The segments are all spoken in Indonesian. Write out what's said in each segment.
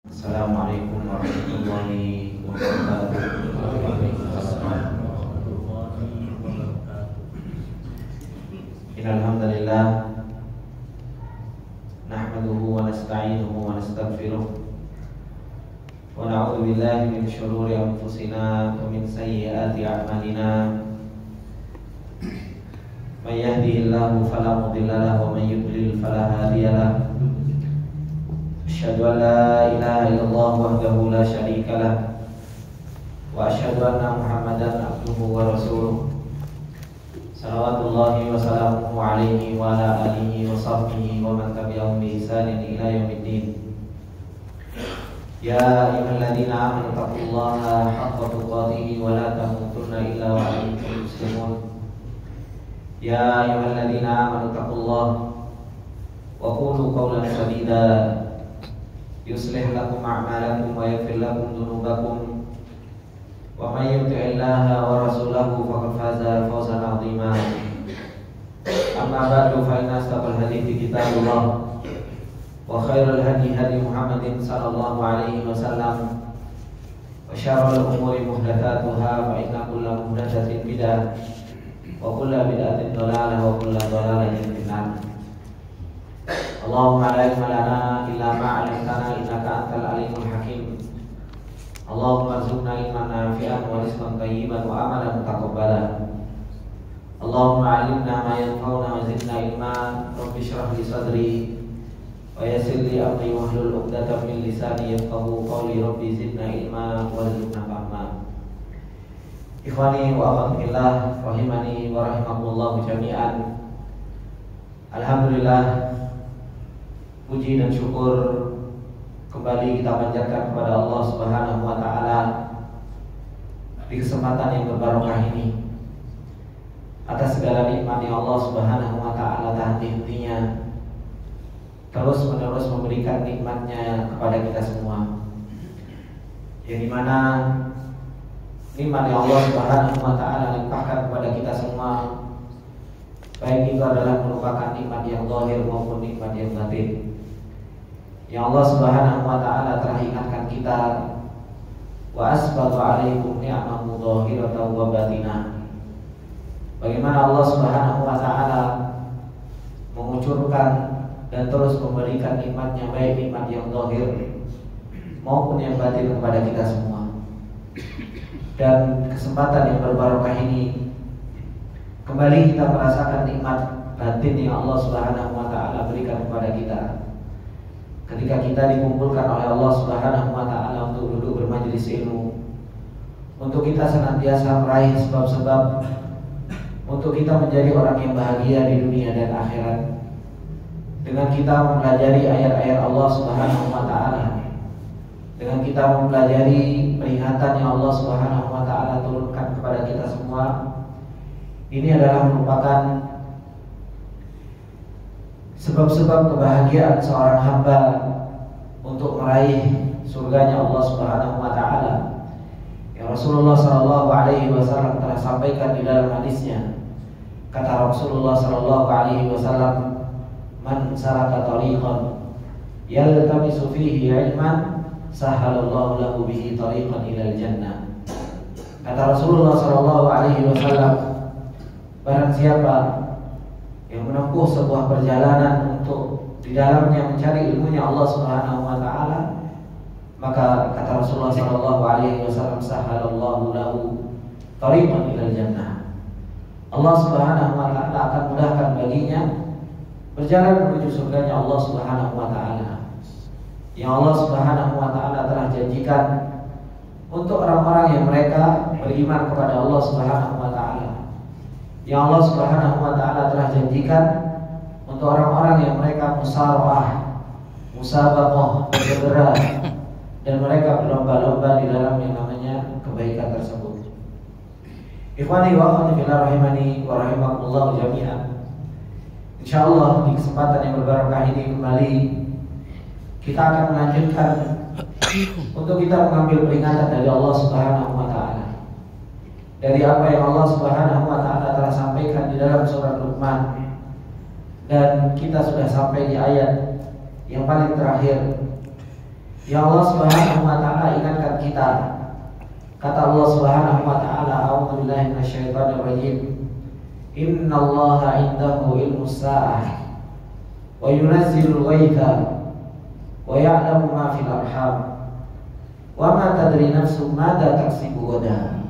Assalamualaikum warahmatullahi wabarakatuh. Innal hamdalillah nahmaduhu wa nasta'inuhu wa nastaghfiruh wa na'udzu billahi min shururi anfusina wa min sayyiati a'malina. May yahdihillahu fala mudilla lahu wa may yudlil fala hadiya lahu. Asyhadu an la ilaha illallah wahdahu la syarika lah wa asyhadu anna Muhammadan abduhu wa rasuluh. Salawatullahi wa salamuhu alaihi wa ala alihi wa sahbihi wa man tabi'ahum bi ihsanin ila yaumiddin. Ya ayyuhalladzina amanu taqullaha haqqa tuqatih wa la tamutunna illa wa antum muslimun. Ya ayyuhalladzina amanu taqullaha wa qulu qawlan sadida yuslih lakum a'malakum wa yaghfir lakum dhunubakum wa may yuti'illaha wa rasulahu faqad faza fawzan 'azima. Amma ba'du, fa inna asdaqal hadithi kitabullah wa khairal hadi hadi Muhammadin sallallahu alaihi wasallam wa syarrul umuri muhdatsatuha fa inna kulla muhdatsatin bid'ah wa kulla bid'atin dhalalah wa kulla dhalalatin finnar. Allahumma la ilma lana illa ma 'allamtana innaka antal alimul hakim. Allahumma arzuqna ilman nafi'an wa rizqan thayyiban wa amalan mutaqabbalan. Allahumma 'allimna ma yanfa'una wa zidna ilma. Rabbi shrah li sadri wa yassir li amri wahlul 'uqdatam min lisani yafqahu qawli. Rabbi zidna ilma warzuqna fahma. Ikhwani wa akhwati fillah rahimani wa rahimakumullah jami'an. Alhamdulillah, puji dan syukur kembali kita panjatkan kepada Allah Subhanahu wa taala di kesempatan yang berbarokah ini, atas segala nikmat yang Allah Subhanahu wa taala tak henti-hentinya terus menerus memberikan nikmatnya kepada kita semua, yang dimana nikmat yang Allah Subhanahu wa taala limpahkan kepada kita semua, baik itu adalah merupakan nikmat yang zahir maupun nikmat yang batin, yang Allah Subhanahu wa taala telah ingatkan kita, wa asbagha 'alaikum ni'amahu zahiratan wa batinah. Bagaimana Allah Subhanahu wa taala mengucurkan dan terus memberikan nikmatnya, baik nikmat yang zahir maupun yang batin kepada kita semua. Dan kesempatan yang berbarokah ini kembali kita merasakan nikmat batin yang Allah Subhanahu wa taala berikan kepada kita ketika kita dikumpulkan oleh Allah Subhanahu wa taala untuk duduk bermajelis ilmu, untuk kita senantiasa meraih sebab-sebab untuk kita menjadi orang yang bahagia di dunia dan akhirat, dengan kita mempelajari ayat-ayat Allah Subhanahu wa taala, dengan kita mempelajari peringatan yang Allah Subhanahu wa taala turunkan kepada kita semua. Ini adalah merupakan sebab-sebab kebahagiaan seorang hamba untuk meraih surganya Allah Subhanahu wa taala. Ya, Rasulullah sallallahu alaihi wasallam telah sampaikan di dalam hadisnya. Kata Rasulullah sallallahu alaihi wasallam, "Man salaka tariqan yaltamisu fihi 'ilman, sahhalallahu lahu bihi tariqan ilal jannah." Kata Rasulullah sallallahu alaihi wasallam, barang siapa yang menempuh sebuah perjalanan untuk di dalamnya mencari ilmunya Allah Subhanahu wa taala, maka kata Rasulullah sallallahu alaihi wasallam, sahhalallahu lahu tariqan ilal jannah. Allah Subhanahu wa taala akan mudahkan baginya berjalan menuju surganya Allah Subhanahu wa taala, yang Allah Subhanahu wa taala telah janjikan untuk orang-orang yang mereka beriman kepada Allah Subhanahu wa taala, yang Allah Subhanahu wa taala telah janjikan untuk orang-orang yang mereka musara'ah, musabaqah, bergerak, dan mereka berlomba-lomba di dalam yang namanya kebaikan tersebut. Ikhwani wa akhwati fillah rahimani wa rahimakumullah jami'an. Insyaallah di kesempatan yang berbarokah ini kembali kita akan melanjutkan untuk kita mengambil peringatan dari Allah Subhanahu wa taala, dari apa yang Allah Subhanahu wa taala telah sampaikan di dalam surat Luqman. Dan kita sudah sampai di ayat yang paling terakhir, Ya Allah Subhanahu wa taala ingatkan kita. Kata Allah Subhanahu wa taala, a'udzubillahi minasyaitonir rajim. Innallaha 'indahu ilmus saa'ah wa yunazzilul ghaitha wa ya'lamu ma fil arham wa ma tadri nafsun madza taksibu ghadan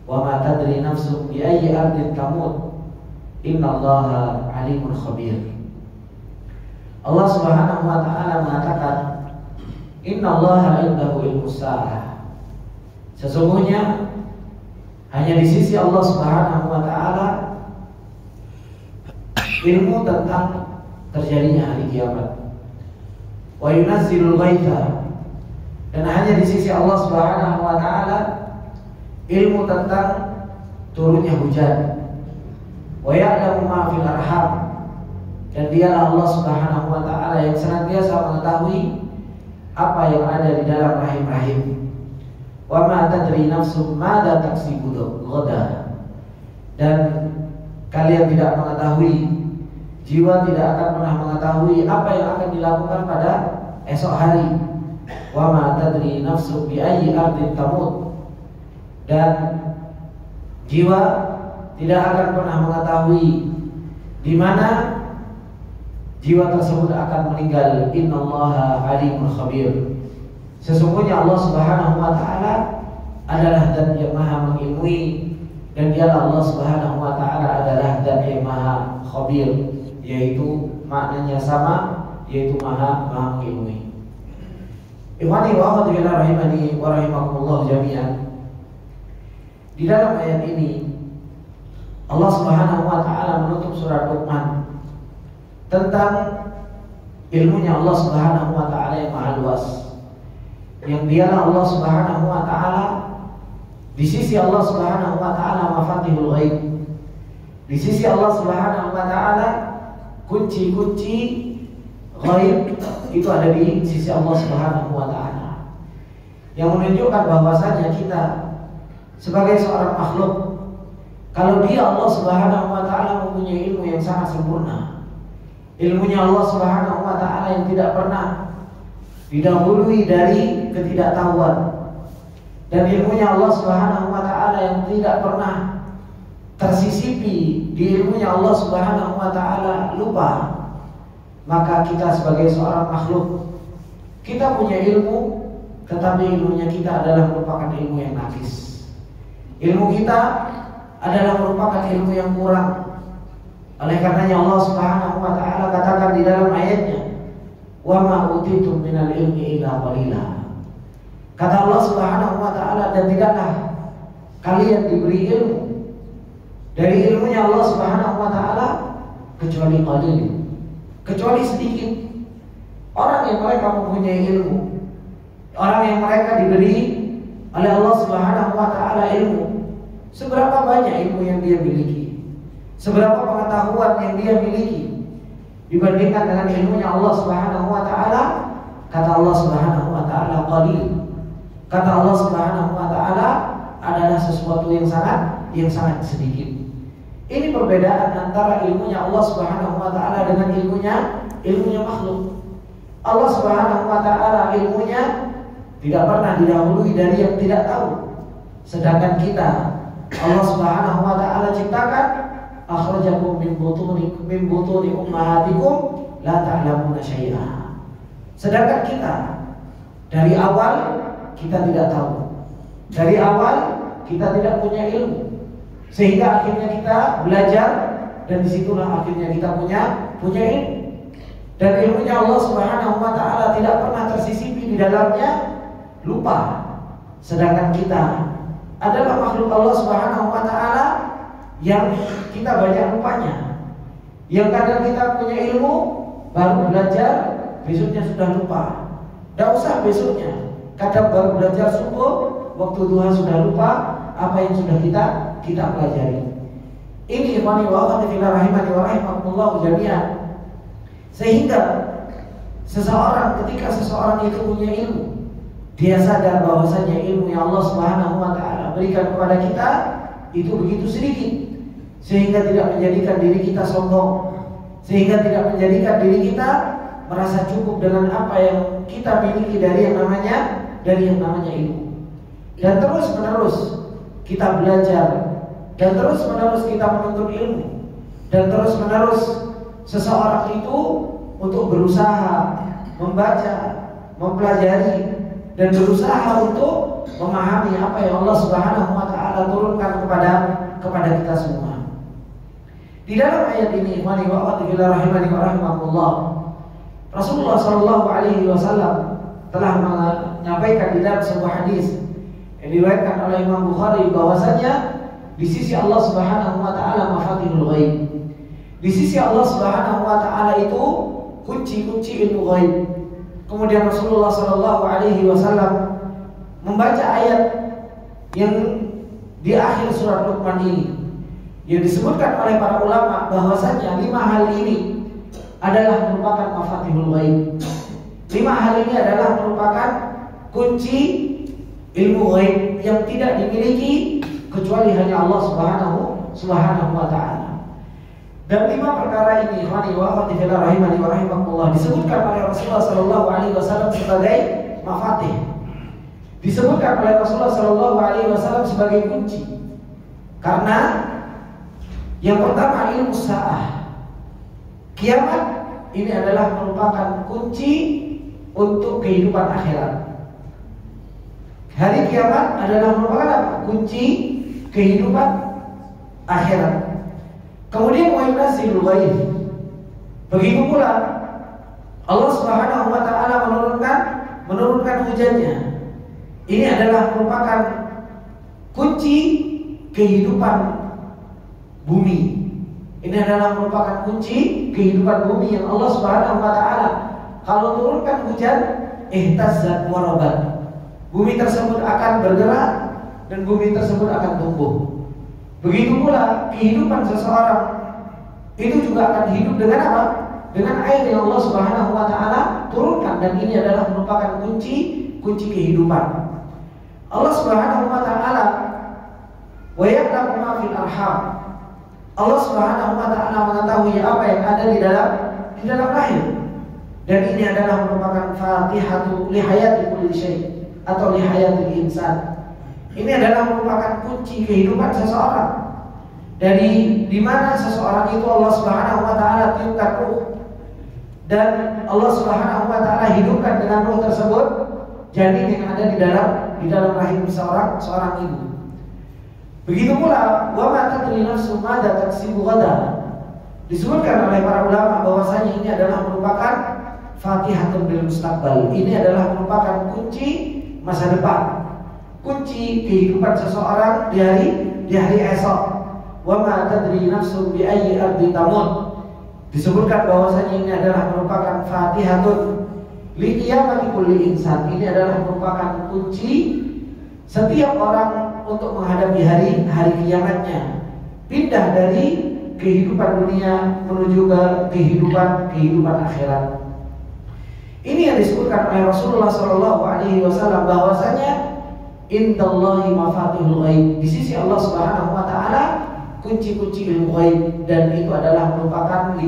wa ma tadri nafsun bi ayyi ardin tamut innallaha 'alimun khabir. Allah Subhanahu wa taala mengatakan, innallaha 'indahu ilmus saa'ah. Sesungguhnya hanya di sisi Allah Subhanahu wa taala ilmu tentang terjadinya hari kiamat. Wa yunazzilul ghaitha, dan hanya di sisi Allah Subhanahu wa taala ilmu tentang turunnya hujan. Wa ya'lamu ma fil arham, dan dialah Allah Subhanahu wa taala yang senantiasa mengetahui apa yang ada di dalam rahim-rahim. Wa ma tadri nafsun madza taksibu ghadan, dan kalian tidak mengetahui, jiwa tidak akan pernah mengetahui apa yang akan dilakukan pada esok hari. Wa ma tadri nafsun bi ayyi ardin tamut, dan jiwa tidak akan pernah mengetahui di mana jiwa tersebut akan meninggal. Innallaha 'alimun khabir. Sesungguhnya Allah Subhanahu wa taala adalah Zat yang Maha mengilmui, dan dialah Allah Subhanahu wa taala adalah Zat yang Maha khabir, yaitu maknanya sama, yaitu Maha mengilmui. Ikhwani wa akhwati fillah rahimani wa rahimakumullah jami'an. Di dalam ayat ini Allah Subhanahu wa taala menutup surat Luqman tentang ilmunya Allah Subhanahu wa taala yang maha luas, yang dialah Allah Subhanahu wa taala. Di sisi Allah Subhanahu wa taala mafatihul ghaib. Di sisi Allah Subhanahu wa taala kunci-kunci ghaib itu ada di sisi Allah Subhanahu wa taala, yang menunjukkan bahwasanya kita sebagai seorang makhluk, kalau dia Allah Subhanahu wa taala mempunyai ilmu yang sangat sempurna, ilmunya Allah Subhanahu wa taala yang tidak pernah didahului dari ketidaktahuan, dan ilmunya Allah Subhanahu wa taala yang tidak pernah tersisipi di ilmunya Allah Subhanahu wa taala lupa. Maka kita sebagai seorang makhluk, kita punya ilmu, tetapi ilmunya kita adalah merupakan ilmu yang nakis. Ilmu kita adalah merupakan ilmu yang kurang. Oleh karenanya Allah Subhanahu wa taala katakan di dalam ayatnya, wa ma utitum minal ilmi illa qalila. Kata Allah Subhanahu wa taala, dan tidaklah kalian diberi ilmu dari ilmunya Allah Subhanahu wa taala kecuali qalil, kecuali sedikit. Orang yang mereka mempunyai ilmu, orang yang mereka diberi oleh Allah Subhanahu wa taala ilmu, seberapa banyak ilmu yang dia miliki, seberapa pengetahuan yang dia miliki dibandingkan dengan ilmunya Allah Subhanahu wa taala. Kata Allah Subhanahu wa taala qalil. Kata Allah Subhanahu wa taala adalah sesuatu yang sangat sedikit. Ini perbedaan antara ilmunya Allah Subhanahu wa taala dengan ilmunya makhluk. Allah Subhanahu wa taala ilmunya tidak pernah didahului dari yang tidak tahu. Sedangkan kita, Allah Subhanahu wa taala ciptakan, akhrajakum min butuni ummahatikum la ta'lamuna syai'a. Sedangkan kita dari awal kita tidak tahu. Dari awal kita tidak punya ilmu, sehingga akhirnya kita belajar, dan disitulah akhirnya kita punya ilmu. Dan ilmunya Allah Subhanahu wa taala tidak pernah tersisipi di dalamnya lupa. Sedangkan kita adalah makhluk Allah Subhanahu wa taala yang kita banyak lupanya. Yang kadang kita punya ilmu, baru belajar, besoknya sudah lupa. Tidak usah besoknya, kadang baru belajar subuh, waktu duha sudah lupa apa yang sudah kita pelajari. Ini ikhwani wa akhwati fillah rahimani wa rahimakumullah jami'an. Sehingga ketika seseorang itu punya ilmu, dia sadar bahwasanya ilmu yang Allah Subhanahu wa taala berikan kepada kita itu begitu sedikit, sehingga tidak menjadikan diri kita sombong, sehingga tidak menjadikan diri kita merasa cukup dengan apa yang kita miliki dari yang namanya ilmu. Dan terus menerus kita belajar, dan terus menerus kita menuntut ilmu, dan terus menerus seseorang itu untuk berusaha membaca, mempelajari, dan berusaha untuk memahami apa yang Allah Subhanahu wa taala turunkan kepada kita semua. Di dalam ayat ini, ikhwani wa akhwati fillah rahimani wa rahimakumullah, Rasulullah sallallahu alaihi wasallam telah menyampaikan di dalam sebuah hadis yang diriwayatkan oleh Imam Bukhari bahwasanya di sisi Allah Subhanahu wa taala mafatihul ghaib. Di sisi Allah Subhanahu wa taala itu kunci-kunci ilmu ghaib. Kemudian Rasulullah sallallahu alaihi wasallam membaca ayat yang di akhir surat Luqman ini, yang disebutkan oleh para ulama bahwasanya 5 hal ini adalah merupakan mafatihul ghaib. 5 hal ini adalah merupakan kunci ilmu ghaib yang tidak dimiliki kecuali hanya Allah Subhanahu wa taala. Dan 5 perkara ini, ikhwani wa akhwati fillah rahimani wa rahimakumullah, disebutkan oleh Rasulullah sallallahu alaihi wasallam sebagai mafatih. Disebutkan oleh Rasulullah sallallahu alaihi wasallam sebagai kunci. Karena yang pertama ilmu sa'ah. Kiamat ini adalah merupakan kunci untuk kehidupan akhirat. Hari kiamat adalah merupakan apa? Kunci kehidupan akhirat. Kemudian wa yunazzilul ghaib. Begitu pula Allah Subhanahu wa taala menurunkan hujannya. Ini adalah merupakan kunci kehidupan bumi. Ini adalah merupakan kunci kehidupan bumi yang Allah Subhanahu wa taala kalau turunkan hujan ihtazzat wa rabat. Bumi tersebut akan bergerak dan bumi tersebut akan tumbuh. Begitu pula kehidupan seseorang itu juga akan hidup dengan apa? Dengan air yang Allah Subhanahu wa taala turunkan, dan ini adalah merupakan kunci kehidupan. Allah Subhanahu wa taala wa ya'lamu ma fil arham. Allah Subhanahu wa taala mengetahui apa yang ada di dalam rahim. Dan ini adalah merupakan fatihatu li hayati kulli syai' atau li hayatil insan. Ini adalah merupakan kunci kehidupan seseorang. Dari di mana seseorang itu Allah Subhanahu wa taala tiupkan ruh, dan Allah Subhanahu wa taala hidupkan dengan ruh tersebut janin yang ada di dalam rahim seorang ibu. Begitu pula wa ma tadri nafsun madza taksibu ghadan. Disebutkan oleh para ulama bahwasanya ini adalah merupakan fatihatun bil mustaqbal. Ini adalah merupakan kunci masa depan, kunci kehidupan seseorang di hari esok. Wa ma tadri nafsun bi ayyi ardi tamut. Disebutkan bahwasanya ini adalah merupakan fatihatun li qiyamati kulli insan. Ini adalah merupakan kunci setiap orang untuk menghadapi hari kiamatnya, pindah dari kehidupan dunia menuju ke kehidupan akhirat. Ini yang disebutkan oleh Rasulullah sallallahu alaihi wasallam bahwasanya indallahi mafatihul ghaib. Di sisi Allah Subhanahu wa taala kunci-kunci ilmu ghaib, dan itu adalah merupakan 5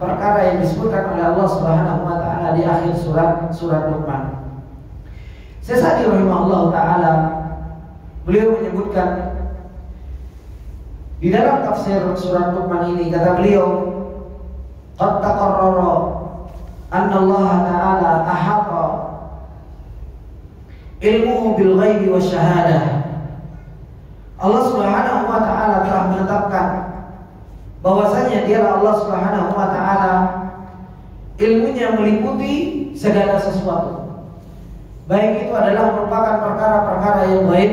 perkara yang disebutkan oleh Allah Subhanahu wa taala di akhir surat Luqman. Sesadi rahimahullah taala, beliau menyebutkan di dalam tafsir surat Luqman ini, kata beliau, qad taqarrara anna Allah taala ahata ilmuhu bil ghaibi wasyahadah. Allah Subhanahu wa taala telah menetapkan bahwasanya dialah Allah Subhanahu wa taala ilmunya meliputi segala sesuatu. Baik itu adalah merupakan perkara-perkara yang gaib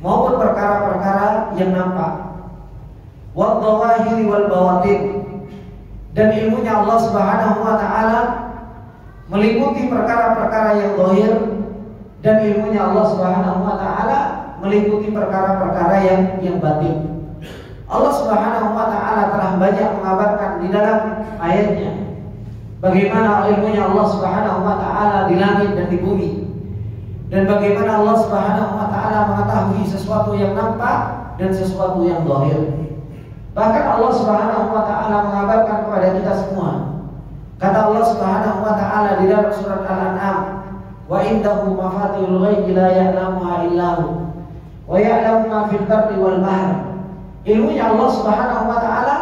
maupun perkara-perkara yang nampak. Wal dhawahiri wal bawatin. Dan ilmunya Allah Subhanahu wa taala meliputi perkara-perkara yang zahir, dan ilmunya Allah Subhanahu wa taala meliputi perkara-perkara yang batin. Allah Subhanahu wa taala telah banyak mengabarkan di dalam ayatnya bagaimana ilmunya Allah Subhanahu wa taala di langit dan di bumi, dan bagaimana Allah Subhanahu wa taala mengetahui sesuatu yang nampak dan sesuatu yang zahir. Bahkan Allah Subhanahu wa taala mengabarkan kepada kita semua Kata Allah Subhanahu wa taala di dalam surat Al-An'am, "Wa indahu mafatihul ghaibi la ya'lamuha illa hu, wa ya'lamu ma fil barri wal bahr." Ilmunya Allah Subhanahu wa taala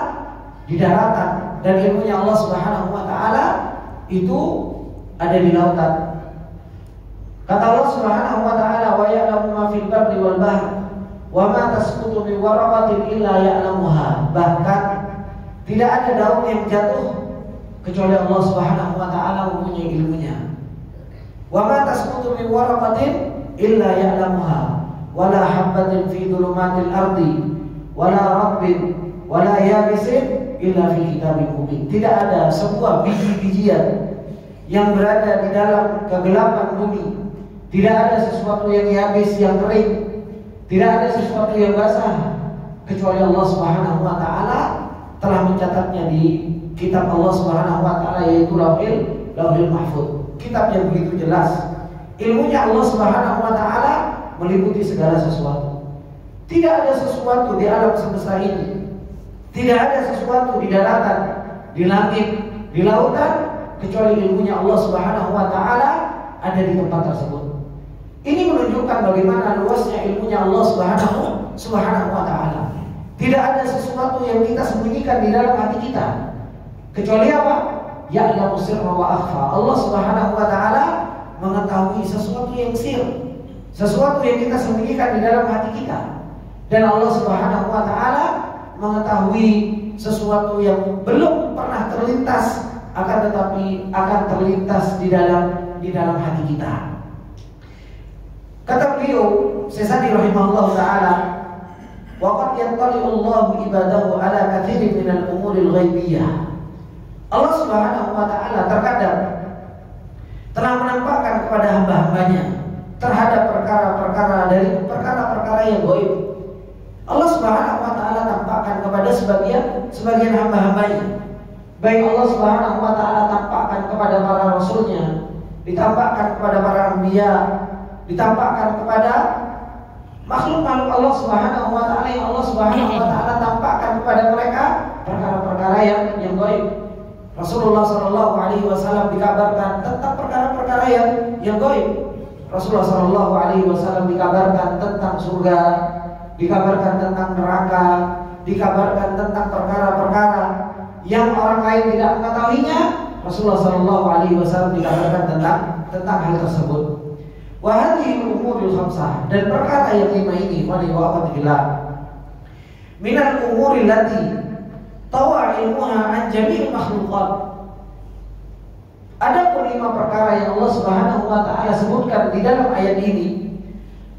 di daratan dan ilmunya Allah Subhanahu wa taala itu ada di lautan. Kata Allah Subhanahu wa taala, "Wa ya'lamu ma fil barri wal bahr, wa ma tasqutu min waraqatin illa ya'lamuha." Bahkan tidak ada daun yang jatuh kecuali Allah Subhanahu wa taala mempunyai ilmunya. Wa ma tasqutu min waraqatin illa ya'lamuha, wa la habatin fi dhulumatil ardi, wa la rabbin, wa la yabisin illa fi kitabim mubin. Tidak ada sebuah biji-bijian yang berada di dalam kegelapan bumi. Tidak ada sesuatu yang yabis, yang kering. Tidak ada sesuatu yang basah kecuali Allah Subhanahu wa taala telah mencatatnya di kitab Allah Subhanahu wa taala, yaitu Lauhil Mahfuz. Kitab yang begitu jelas. Ilmunya Allah Subhanahu wa taala meliputi segala sesuatu. Tidak ada sesuatu di alam semesta ini, tidak ada sesuatu di daratan, di langit, di lautan, kecuali ilmunya Allah Subhanahu wa taala ada di tempat tersebut. Ini menunjukkan bagaimana luasnya ilmunya Allah Subhanahu wa taala. Tidak ada sesuatu yang kita sembunyikan di dalam hati kita, kecuali apa? Ya'lamu sirra wa akhfa. Allah Subhanahu wa taala mengetahui sesuatu yang sir, sesuatu yang kita sembunyikan di dalam hati kita. Dan Allah Subhanahu wa taala mengetahui sesuatu yang belum pernah terlintas, akan tetapi akan terlintas di dalam hati kita. Kata beliau Sesadi rahimahullah taala, wa qad yattali'u Allahu ibadahu ala katsirin minal umuril ghaibiyah. Allah Subhanahu wa taala terkadang telah menampakkan kepada hamba-hambanya terhadap perkara-perkara dari perkara-perkara yang gaib. Allah Subhanahu wa taala tampakkan kepada sebagian hamba-hambanya. Baik Allah Subhanahu wa taala tampakkan kepada para rasulnya, ditampakkan kepada para anbiya, ditampakkan kepada makhluk-makhluk Allah Subhanahu wa taala yang Allah Subhanahu wa taala tampakkan kepada mereka perkara-perkara yang gaib. Rasulullah sallallahu alaihi wasallam dikabarkan tentang perkara-perkara yang gaib. Rasulullah sallallahu alaihi wasallam dikabarkan tentang surga, dikabarkan tentang neraka, dikabarkan tentang perkara-perkara yang orang lain tidak mengetahuinya. Rasulullah sallallahu alaihi wasallam dikabarkan tentang hal tersebut. Wa hadhihi al-umurul khamsah, dan perkara yang lima ini wa'atillah minal umuri allati tawa ilmuha an jami'il makhluqat. Ada pun lima perkara yang Allah Subhanahu wa taala sebutkan di dalam ayat ini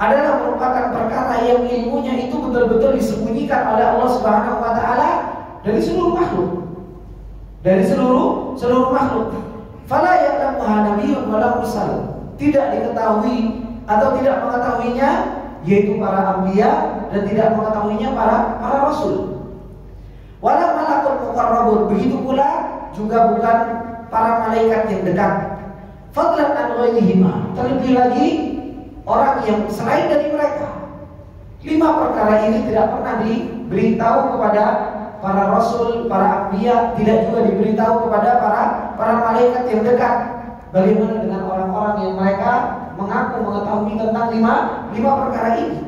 adalah merupakan perkara yang ilmunya itu betul-betul disembunyikan oleh Allah Subhanahu wa taala dari seluruh makhluk. Dari seluruh makhluk. Fala ya'lamuha nabiyyun wala mursal. Tidak diketahui atau tidak mengetahuinya yaitu para anbiya, dan tidak mengetahuinya para rasul. Wala malakul muqarrabun, begitu pula juga bukan para malaikat yang dekat. Fadlan an ghairihima, terlebih lagi orang yang selain dari mereka. Lima perkara ini tidak pernah diberitahu kepada para rasul, para anbiya, tidak juga diberitahu kepada para malaikat yang dekat. Bagaimana dengan orang-orang yang mereka mengaku mengetahui tentang lima perkara ini?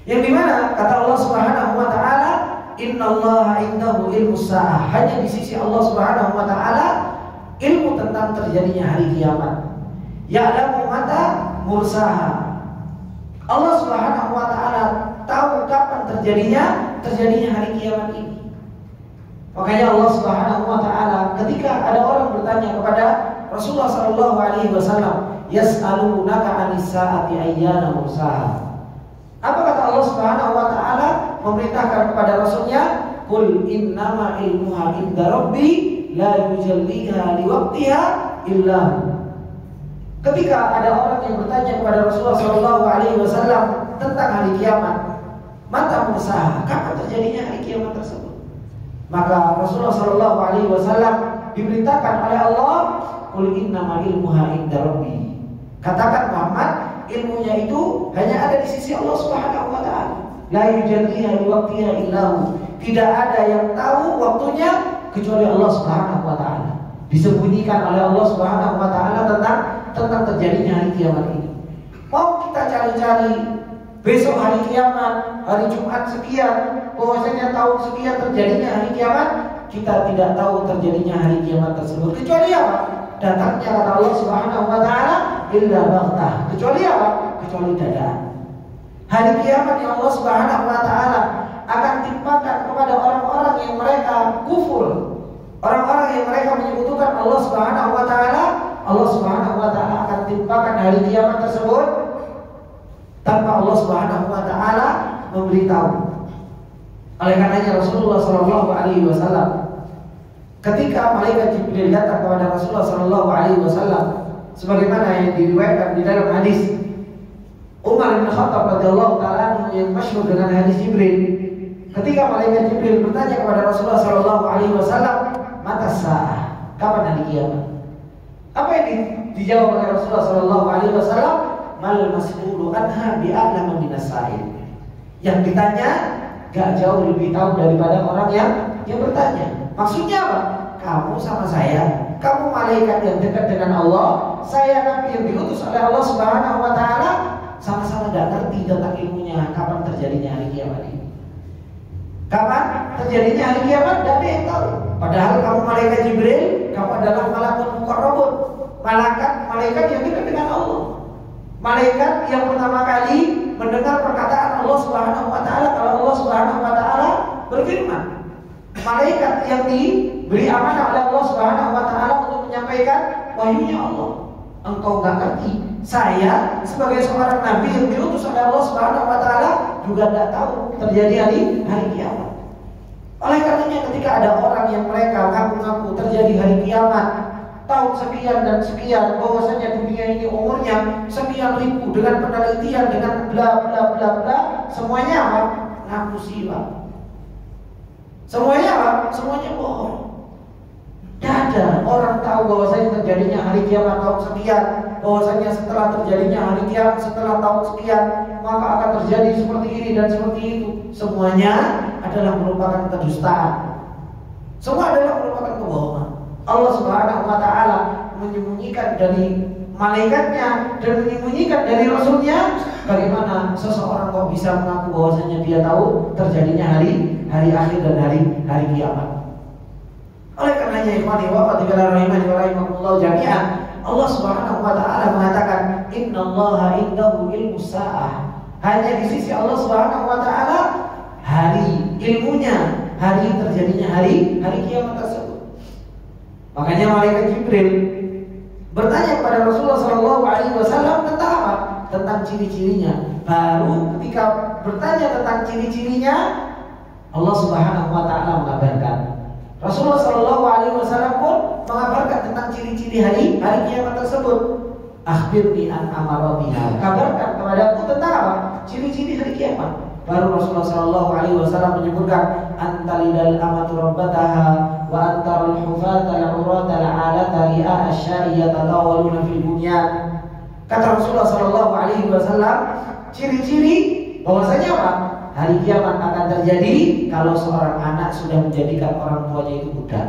Yang dimana kata Allah Subhanahu wa taala, innallaha indahu ilmus saa'ah, hanya di sisi Allah Subhanahu wa taala ilmu tentang terjadinya hari kiamat. Ya'lamu mata mursaha. Allah Subhanahu wa taala tahu kapan terjadinya hari kiamat ini. Makanya Allah Subhanahu wa taala ketika ada orang bertanya kepada Rasulullah sallallahu alaihi wasallam, yas'alunaka 'anis sa'ati ayyana mursaha. Apa kata Allah Subhanahu wa taala memerintahkan kepada rasulnya, qul innama ilmuha inda rabbi la yujalliha liwaqtiha illa hu. Ketika ada orang yang bertanya kepada Rasulullah sallallahu alaihi wasallam tentang hari kiamat, mata mursaha, kapan terjadinya hari kiamat tersebut? Maka Rasulullah sallallahu alaihi wasallam diberitakan oleh Allah, qul innama ilmuha inda rabbi. Katakan Muhammad, ilmunya itu hanya ada di sisi Allah Subhanahu wa taala. La yujalliha liwaqtiha illa hu. Tidak ada yang tahu waktunya kecuali Allah Subhanahu wa taala. disembunyikan oleh Allah Subhanahu wa taala tentang terjadinya hari kiamat ini. Mau kita cari-cari besok hari kiamat, hari Jumat sekian, bahwasanya tahun sekian terjadinya hari kiamat, kita tidak tahu terjadinya hari kiamat tersebut kecuali apa? Datangnya kata Allah Subhanahu wa taala illa baghtah. Kecuali apa? Kecuali dadaan. Hari kiamat yang Allah Subhanahu wa taala akan timpakan kepada orang-orang yang mereka kufur, orang-orang yang mereka menyekutukan Allah Subhanahu wa taala. Allah Subhanahu wa taala akan timpakan hari kiamat tersebut tanpa Allah Subhanahu wa taala memberitahu. Oleh karenanya Rasulullah sallallahu alaihi wasallam ketika malaikat Jibril datang kepada Rasulullah sallallahu alaihi wasallam sebagaimana yang diriwayatkan di dalam hadis Umar bin Khattab radhiyallahu taala yang masyhur dengan hadis Jibril, ketika malaikat Jibril bertanya kepada Rasulullah sallallahu alaihi wasallam, "Mata sa'ah?" Kapan hari kiamat? Apa yang dijawab oleh Rasulullah sallallahu alaihi wasallam? "Mal mas'ulu anha bi'a'lama minas sa'il." Yang ditanya gak jauh lebih tahu daripada orang yang bertanya. Maksudnya apa? Kamu sama saya, kamu malaikat yang dekat dengan Allah, saya nabi yang diutus oleh Allah Subhanahu wa taala, sama-sama gak ngerti tentang ilmunya kapan terjadinya hari kiamat ini. Kapan terjadinya hari kiamat? Gak ada yang tahu. Padahal kamu malaikat Jibril, kamu adalah malakut muqarrabun, malaikat yang dekat dengan Allah. Malaikat yang pertama kali mendengar perkataan Allah Subhanahu wa taala kalau Allah Subhanahu wa taala berfirman. Malaikat yang diberi amanah oleh Allah Subhanahu wa taala untuk menyampaikan wahyunya Allah. Engkau enggak ngerti. Saya sebagai seorang nabi yang diutus oleh Allah Subhanahu wa taala juga enggak tahu terjadi hari kiamat. Oleh karenanya ketika ada orang yang mereka ngaku-ngaku terjadi hari kiamat tahun sekian dan sekian, bahwasanya dunia ini umurnya sekian ribu dengan penelitian dengan bla bla bla bla, semuanya apa? Ngaku silat. Semuanya apa? Semuanya bohong. Tidak ada orang tahu bahwasanya terjadinya hari kiamat tahun sekian, bahwasanya setelah terjadinya hari kiamat setelah tahun sekian maka akan terjadi seperti ini dan seperti itu. Semuanya adalah merupakan kedustaan. Semua adalah merupakan kebohongan. Allah Subhanahu wa taala menyembunyikan dari malaikatnya dan menyembunyikan dari rasulnya. Bagaimana seseorang kok bisa mengaku bahwasanya dia tahu terjadinya hari akhir dan hari kiamat? Oleh karenanya ikhwani wa akhwati rahimani wa rahimakumullah jami'an, Allah Subhanahu wa taala mengatakan innallaha indahu ilmus saah. Hanya di sisi Allah Subhanahu wa taala hari ilmunya, hari terjadinya hari kiamat tersebut. Makanya malaikat Jibril bertanya kepada Rasulullah SAW tentang apa? Tentang ciri-cirinya. Baru ketika bertanya tentang ciri-cirinya, Allah Subhanahu wa taala mengabarkan. Rasulullah SAW pun mengabarkan tentang ciri-ciri hari kiamat tersebut. Akhbirni an amaratiha. Kabarkan kepadaku tentang apa? Ciri-ciri hari kiamat. Baru Rasulullah SAW menyebutkan antalidal amatu rabbataha wa antarul hufata al-urata al-alata ri'a asy-syai yatatawaluna fil bunyan. Kata Rasulullah SAW, ciri-ciri bahwasanya apa? Hari kiamat akan terjadi kalau seorang anak sudah menjadikan orang tuanya itu budak.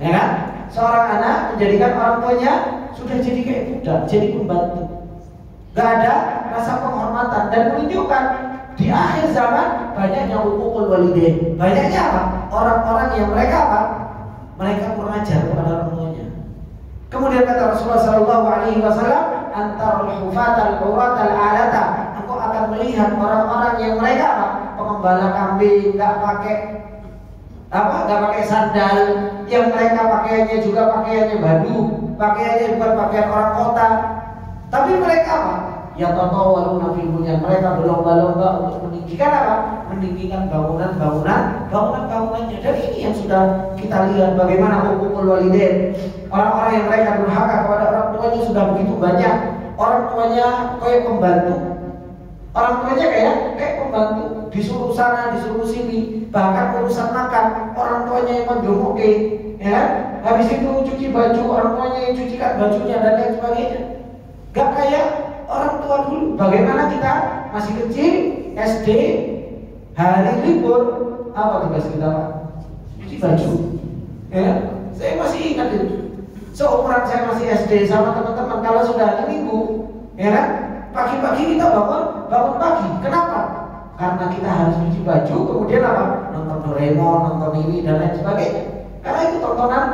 Ya kan? Seorang anak menjadikan orang tuanya sudah jadi kayak budak, jadi pembantu. Gak ada rasa penghormatan dan menunjukkan di akhir zaman banyaknya uququl walidain. Banyaknya apa? Orang-orang yang mereka apa? Mereka kurang ajar kepada orang tuanya. Kemudian kata Rasulullah SAW, antarul hufata al-urata al-alata. Engkau akan melihat orang-orang yang mereka apa? Pengembala kambing, nggak pakai sandal, yang mereka pakaiannya juga pakaiannya badu, pakaiannya bukan pakaian orang kota. Tapi mereka apa? Ya tatawaluna fil bunyan. Mereka berlomba-lomba untuk meninggikan apa? Meninggikan bangunannya. Dan ini yang sudah kita lihat bagaimana hukumul walidain. Orang-orang yang mereka durhaka kepada orang tuanya sudah begitu banyak. Orang tuanya kayak pembantu. Orang tuanya kayak pembantu, disuruh sana, disuruh sini, bahkan urusan makan orang tuanya yang menjomoke, ya. Habis itu cuci baju orang tuanya yang cucikan bajunya dan lain sebagainya. Gak kayak orang tua dulu. Bagaimana kita masih kecil, SD, hari libur, apa tugas kita, Pak? Cuci baju. Ya, Saya masih ingat itu. Seumuran saya masih SD sama teman-teman, kalau sudah hari Minggu, ya kan, pagi-pagi kita bangun pagi. Kenapa? Karena kita harus cuci baju, kemudian apa? Nonton Doraemon, nonton ini dan lain sebagainya. Karena itu tontonan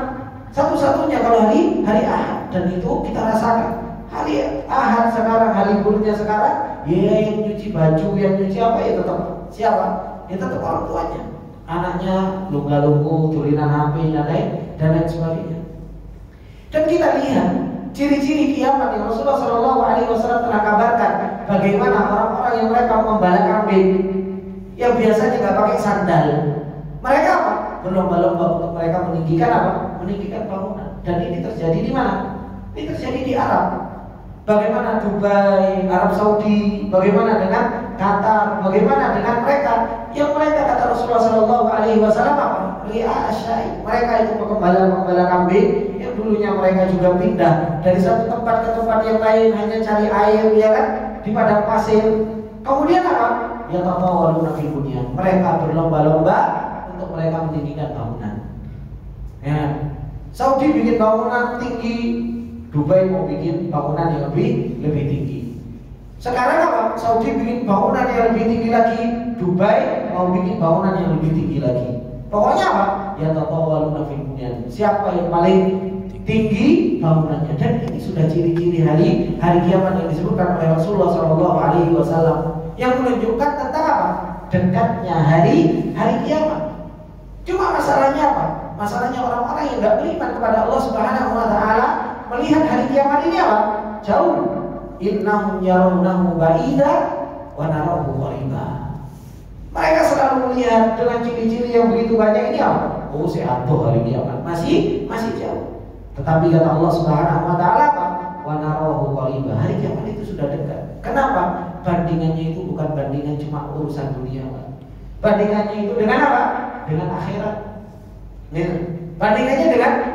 satu-satunya kalau hari Ahad, dan itu kita rasakan. Hari Ahad sekarang, hari liburnya sekarang, ya yang cuci baju, yang cuci apa ya tetap siapa? Ya tetap orang tuanya. Anaknya lunga-lungu, tulinan HP dan lain sebagainya. Dan kita lihat ciri-ciri kiamat yang Rasulullah SAW telah kabarkan. Bagaimana orang-orang yang mereka membala kambing, yang biasanya nggak pakai sandal, mereka apa? Berlomba-lomba untuk mereka meninggikan apa? Meninggikan bangunan. Dan ini terjadi di mana? Ini terjadi di Arab. Bagaimana Dubai, Arab Saudi, bagaimana dengan Qatar, bagaimana dengan mereka yang mereka kata Rasulullah SAW apa? Ri'a asyai. Mereka itu pengembala kambing yang dulunya mereka juga pindah dari satu tempat ke tempat yang lain hanya cari air, ya kan, di padang pasir. Kemudian apa? Ya tatawaluna fil bunyan. Mereka berlomba-lomba untuk mereka meninggikan bangunan. Ya. Saudi bikin bangunan tinggi, Dubai mau bikin bangunan yang lebih tinggi. Sekarang apa? Saudi bikin bangunan yang lebih tinggi lagi, Dubai mau bikin bangunan yang lebih tinggi lagi. Pokoknya apa? Ya tatawaluna fil bunyan. Siapa yang paling tinggi bangunannya? Dan ini sudah ciri-ciri hari kiamat yang disebutkan oleh Rasulullah SAW, yang menunjukkan tentang apa? Dekatnya hari kiamat. Cuma masalahnya apa? Masalahnya orang-orang yang tidak beriman kepada Allah Subhanahu Wa Taala melihat hari kiamat ini apa? Jauh. Innahum yarawnahu ba'ida wa narahu qariba. Mereka selalu melihat dengan ciri-ciri yang begitu banyak ini apa? Oh, sehat hari kiamat masih jauh. Tetapi kata Allah Subhanahu Wa Taala apa? Wa narahu qariba. Hari kiamat itu sudah dekat. Kenapa? Bandingannya itu bukan bandingan cuma urusan dunia, Pak. Bandingannya itu dengan apa? Dengan akhirat. Bandingannya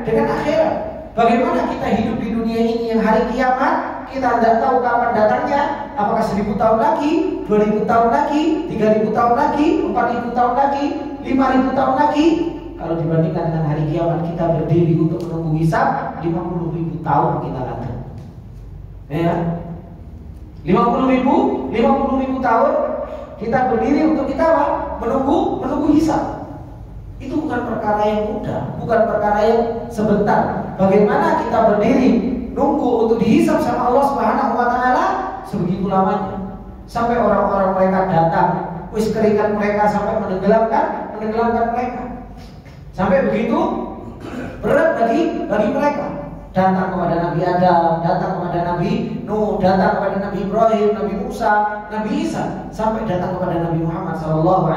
dengan akhirat. Bagaimana kita hidup di dunia ini yang hari kiamat kita tidak tahu kapan datangnya, apakah 1000 tahun lagi, 2000 tahun lagi, 3000 tahun lagi, 4000 tahun lagi, 5000 tahun lagi. Kalau dibandingkan dengan hari kiamat kita berdiri untuk menunggu hisab 50.000 tahun kita kata. Ya. 50.000 tahun kita berdiri untuk kita apa? Menunggu hisab. Itu bukan perkara yang mudah, bukan perkara yang sebentar. Bagaimana kita berdiri nunggu untuk dihisab sama Allah Subhanahu Wa Taala sebegitu lamanya, sampai orang-orang mereka datang, wis keringat mereka sampai menenggelamkan mereka, sampai begitu berat bagi mereka. Datang kepada Nabi Adam, datang kepada Nabi Nuh, datang kepada Nabi Ibrahim, Nabi Musa, Nabi Isa, sampai datang kepada Nabi Muhammad SAW.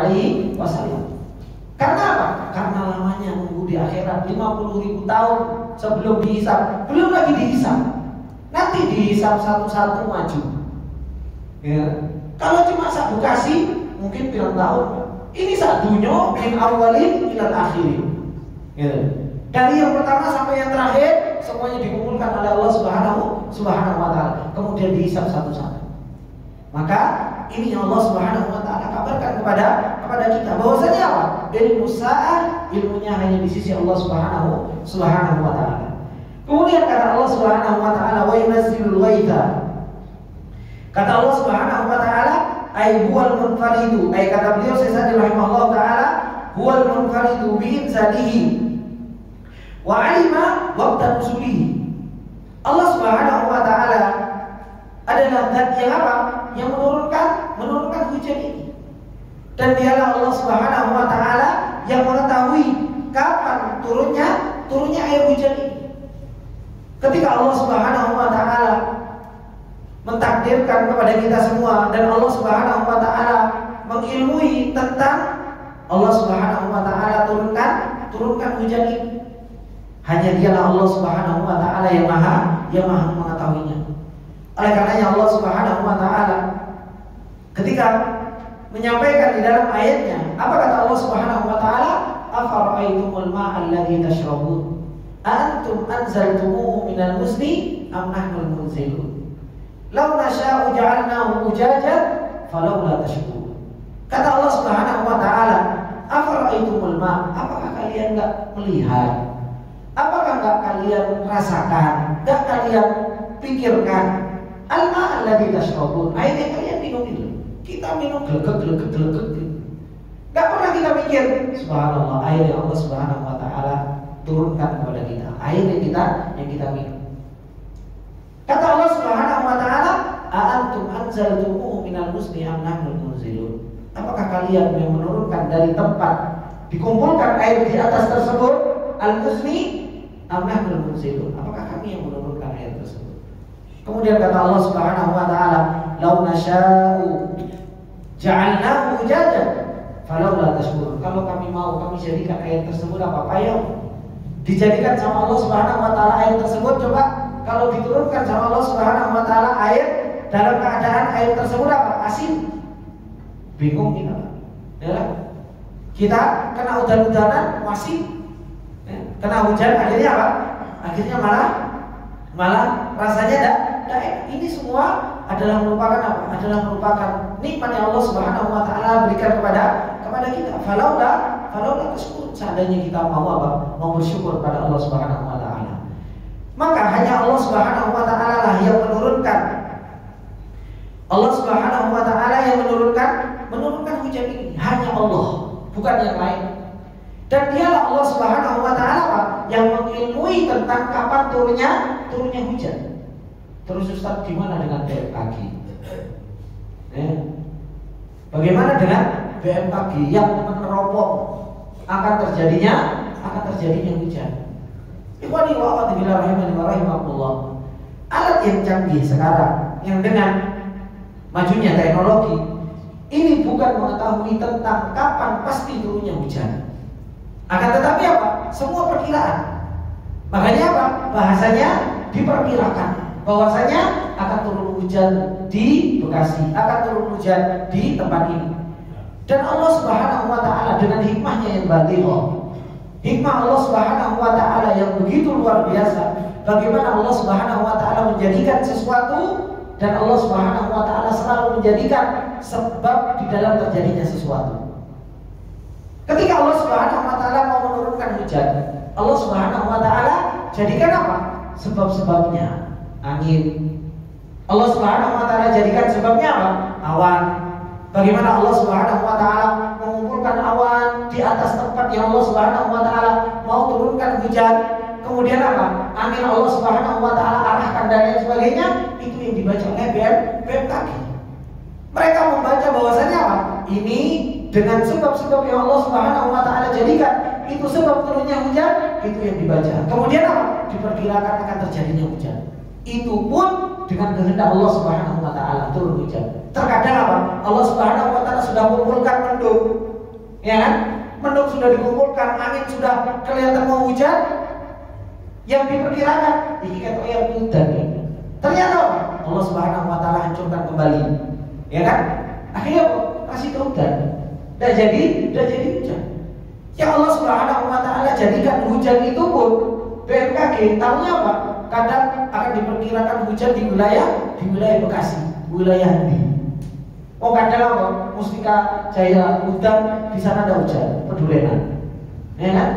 Karena apa? Karena lamanya nunggu di akhirat 50.000 tahun sebelum dihisab, belum lagi dihisab. Nanti dihisab satu-satu maju. Ya. Kalau cuma satu kasih, mungkin pirang tahun. Ini satunya min awalin ilal akhirin. Ya. Dari yang pertama sampai yang terakhir semuanya dikumpulkan oleh Allah Subhanahu Wa Taala. Kemudian dihisab satu-satu. Maka ini Allah Subhanahu Wa Taala kabarkan kepada kita bahwasanya apa? Ilmu sa'ah ilmunya hanya di sisi Allah Subhanahu Wa Taala. Kemudian kata Allah Subhanahu Wa Taala wa yunazzilul ghaitha. Kata Allah Subhanahu Wa Taala ay huwal munfaridu, ay kata beliau Syekh rahimahullah taala huwal munfaridu bi inzalihi wa alima waqta nusulihi. Allah Subhanahu Wa Taala adalah zat yang apa? Yang menurunkan hujan ini. Dan dialah Allah Subhanahu Wa Taala yang mengetahui kapan turunnya air hujan ini. Ketika Allah Subhanahu Wa Taala mentakdirkan kepada kita semua, dan Allah Subhanahu Wa Taala mengilmui tentang, Allah Subhanahu Wa Taala turunkan hujan ini. Hanya dialah Allah Subhanahu Wa Taala yang maha mengetahuinya. Oleh karenanya Allah Subhanahu Wa Taala ketika menyampaikan di dalam ayatnya, apa kata Allah Subhanahu Wa Taala? Afara'aitumul ma'a alladhi tashrabun antum anzaltumuhu minal muzni am nahnul munzilun law nasha'u ja'alnahu ujajan falawla tashkurun. Kata Allah Subhanahu Wa Taala, afara'aitumul ma', apakah kalian enggak melihat? Apa nggak kalian rasakan, nggak kalian pikirkan? Al-ma' alladzi tashrabun, air yang kalian minum itu. Kita minum gelegek. Nggak pernah kita mikir, subhanallah, air yang Allah Subhanahu wa taala turunkan kepada kita, air yang kita minum. Kata Allah Subhanahu wa taala, "A'antum anzaltumuhu minal muzni am nahnul munzilun?" Apakah kalian yang menurunkan dari tempat dikumpulkan air di atas tersebut, al-muzni am nahnul munzilun? Apakah kami yang menurunkan air tersebut? Kemudian kata Allah Subhanahu wa taala, "Lau nasya'u ja'alnahu ujajan falaula tashkurun." Kalau kami mau, kami jadikan air tersebut apa? Payung. Dijadikan sama Allah Subhanahu wa taala air tersebut, coba kalau diturunkan sama Allah Subhanahu wa taala air dalam keadaan air tersebut apa? Asin. Bingung kita. Ya. Kita kena hujan-hujanan masih kena hujan, akhirnya apa? Akhirnya malah rasanya ini semua adalah merupakan apa? Adalah merupakan nikmat yang Allah Subhanahu wa taala berikan kepada kita. Falaula tashkur, seandainya kita mau apa? Mau bersyukur pada Allah Subhanahu wa taala. Maka hanya Allah Subhanahu wa taala lah yang menurunkan. Allah Subhanahu wa taala yang menurunkan hujan ini, hanya Allah, bukan yang lain. Dan dialah Allah Subhanahu wa taala yang mengilmui tentang kapan turunnya hujan. Terus Ustaz, gimana dengan BMKG? Bagaimana dengan BMKG yang meneropong akan terjadinya hujan? Ikhwani wa akhwati fillah rahimani wa rahimakumullah. Alat yang canggih sekarang yang dengan majunya teknologi ini bukan mengetahui tentang kapan pasti turunnya hujan. Akan tetapi apa? Semua perkiraan. Makanya apa? Bahasanya diperkirakan bahwasanya akan turun hujan di Bekasi, akan turun hujan di tempat ini. Dan Allah Subhanahu wa taala dengan hikmahnya yang balighah, hikmah Allah Subhanahu wa taala yang begitu luar biasa, bagaimana Allah Subhanahu wa taala menjadikan sesuatu dan Allah Subhanahu wa taala selalu menjadikan sebab di dalam terjadinya sesuatu. Ketika Allah Subhanahu wa taala mau menurunkan hujan, Allah Subhanahu wa taala jadikan apa? Sebab-sebabnya. Angin. Allah Subhanahu wa taala jadikan sebabnya apa? Awan. Bagaimana Allah Subhanahu wa taala mengumpulkan awan di atas tempat yang Allah Subhanahu wa taala mau turunkan hujan. Kemudian apa? Angin Allah Subhanahu wa taala arahkan dan lain sebagainya. Itu yang dibaca oleh BMKG. Mereka membaca bahwasanya apa? Ini dengan sebab-sebab yang Allah Subhanahu wa taala jadikan itu sebab turunnya hujan, itu yang dibaca. Kemudian apa? Diperkirakan akan terjadinya hujan. Itu pun dengan kehendak Allah Subhanahu wa taala turun hujan. Terkadang apa? Allah Subhanahu wa taala sudah kumpulkan mendung. Ya kan? Mendung sudah dikumpulkan, angin sudah kelihatan mau hujan. Yang diperkirakan iki ketok yang hujan ini. Ternyata Allah Subhanahu wa taala hancurkan kembali. Ya kan? Akhirnya kasih hujan. Dan jadi hujan. Yang Allah Subhanahu wa taala jadikan hujan itu pun BMKG tahunya apa? Kadang akan diperkirakan hujan di wilayah Bekasi, wilayah ini. Oh kadang apa? Mustika Jaya hutan di sana ada hujan, Pedurenan. Ya kan?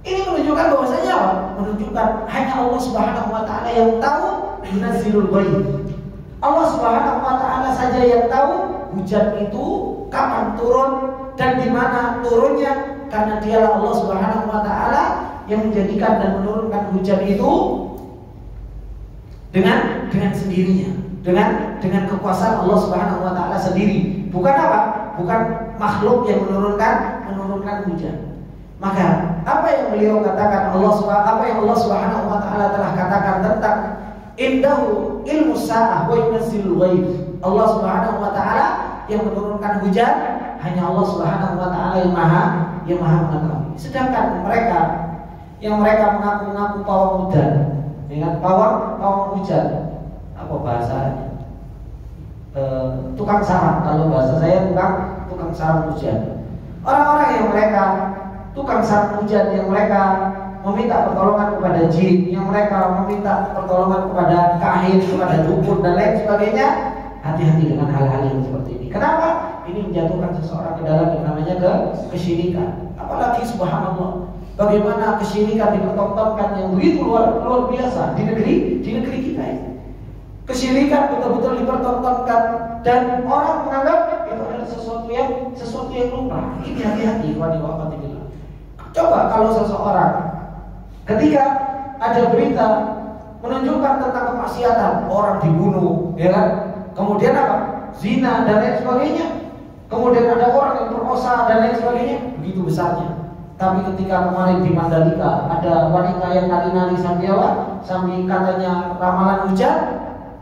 Ini menunjukkan bahwasanya apa? Menunjukkan hanya Allah Subhanahu wa taala yang tahu yunazzilul ghaib. Allah Subhanahu wa taala saja yang tahu hujan itu kapan turun dan di mana turunnya, karena dialah Allah Subhanahu wa taala yang menjadikan dan menurunkan hujan itu dengan sendirinya, dengan kekuasaan Allah Subhanahu wa taala sendiri. Bukan apa? Bukan makhluk yang menurunkan hujan. Maka apa yang beliau katakan apa yang Allah Subhanahu wa taala telah katakan tentang indahu ilmu sa'ah wa yunazzilul ghaib. Allah Subhanahu wa taala yang menurunkan hujan, hanya Allah Subhanahu wa taala yang maha mengetahui. Sedangkan mereka yang mengaku-ngaku pawang hujan, dengan pawang hujan, apa bahasanya? Tukang sarang, kalau bahasa saya tukang sarang hujan. Orang-orang yang mereka tukang sarang hujan, yang mereka meminta pertolongan kepada jin, yang mereka meminta pertolongan kepada kahin, kepada dukun dan lain sebagainya, hati-hati dengan hal-hal yang seperti ini. Kenapa? Ini menjatuhkan seseorang ke dalam yang namanya kesyirikan. Apalagi subhanallah, Bagaimana kesyirikan dipertontonkan yang begitu luar biasa di negeri kita ini. Kesyirikan betul-betul dipertontonkan dan orang menganggap itu adalah sesuatu yang lumrah. Ini hati-hati wafatullah. Coba kalau seseorang ketika ada berita menunjukkan tentang kemaksiatan, orang dibunuh, ya kan? Kemudian apa? Zina dan lain sebagainya. Kemudian ada orang yang berkosa dan lain sebagainya, begitu besarnya. Tapi ketika kemarin di Mandalika ada wanita yang nari-nari sambil katanya ramalan hujan,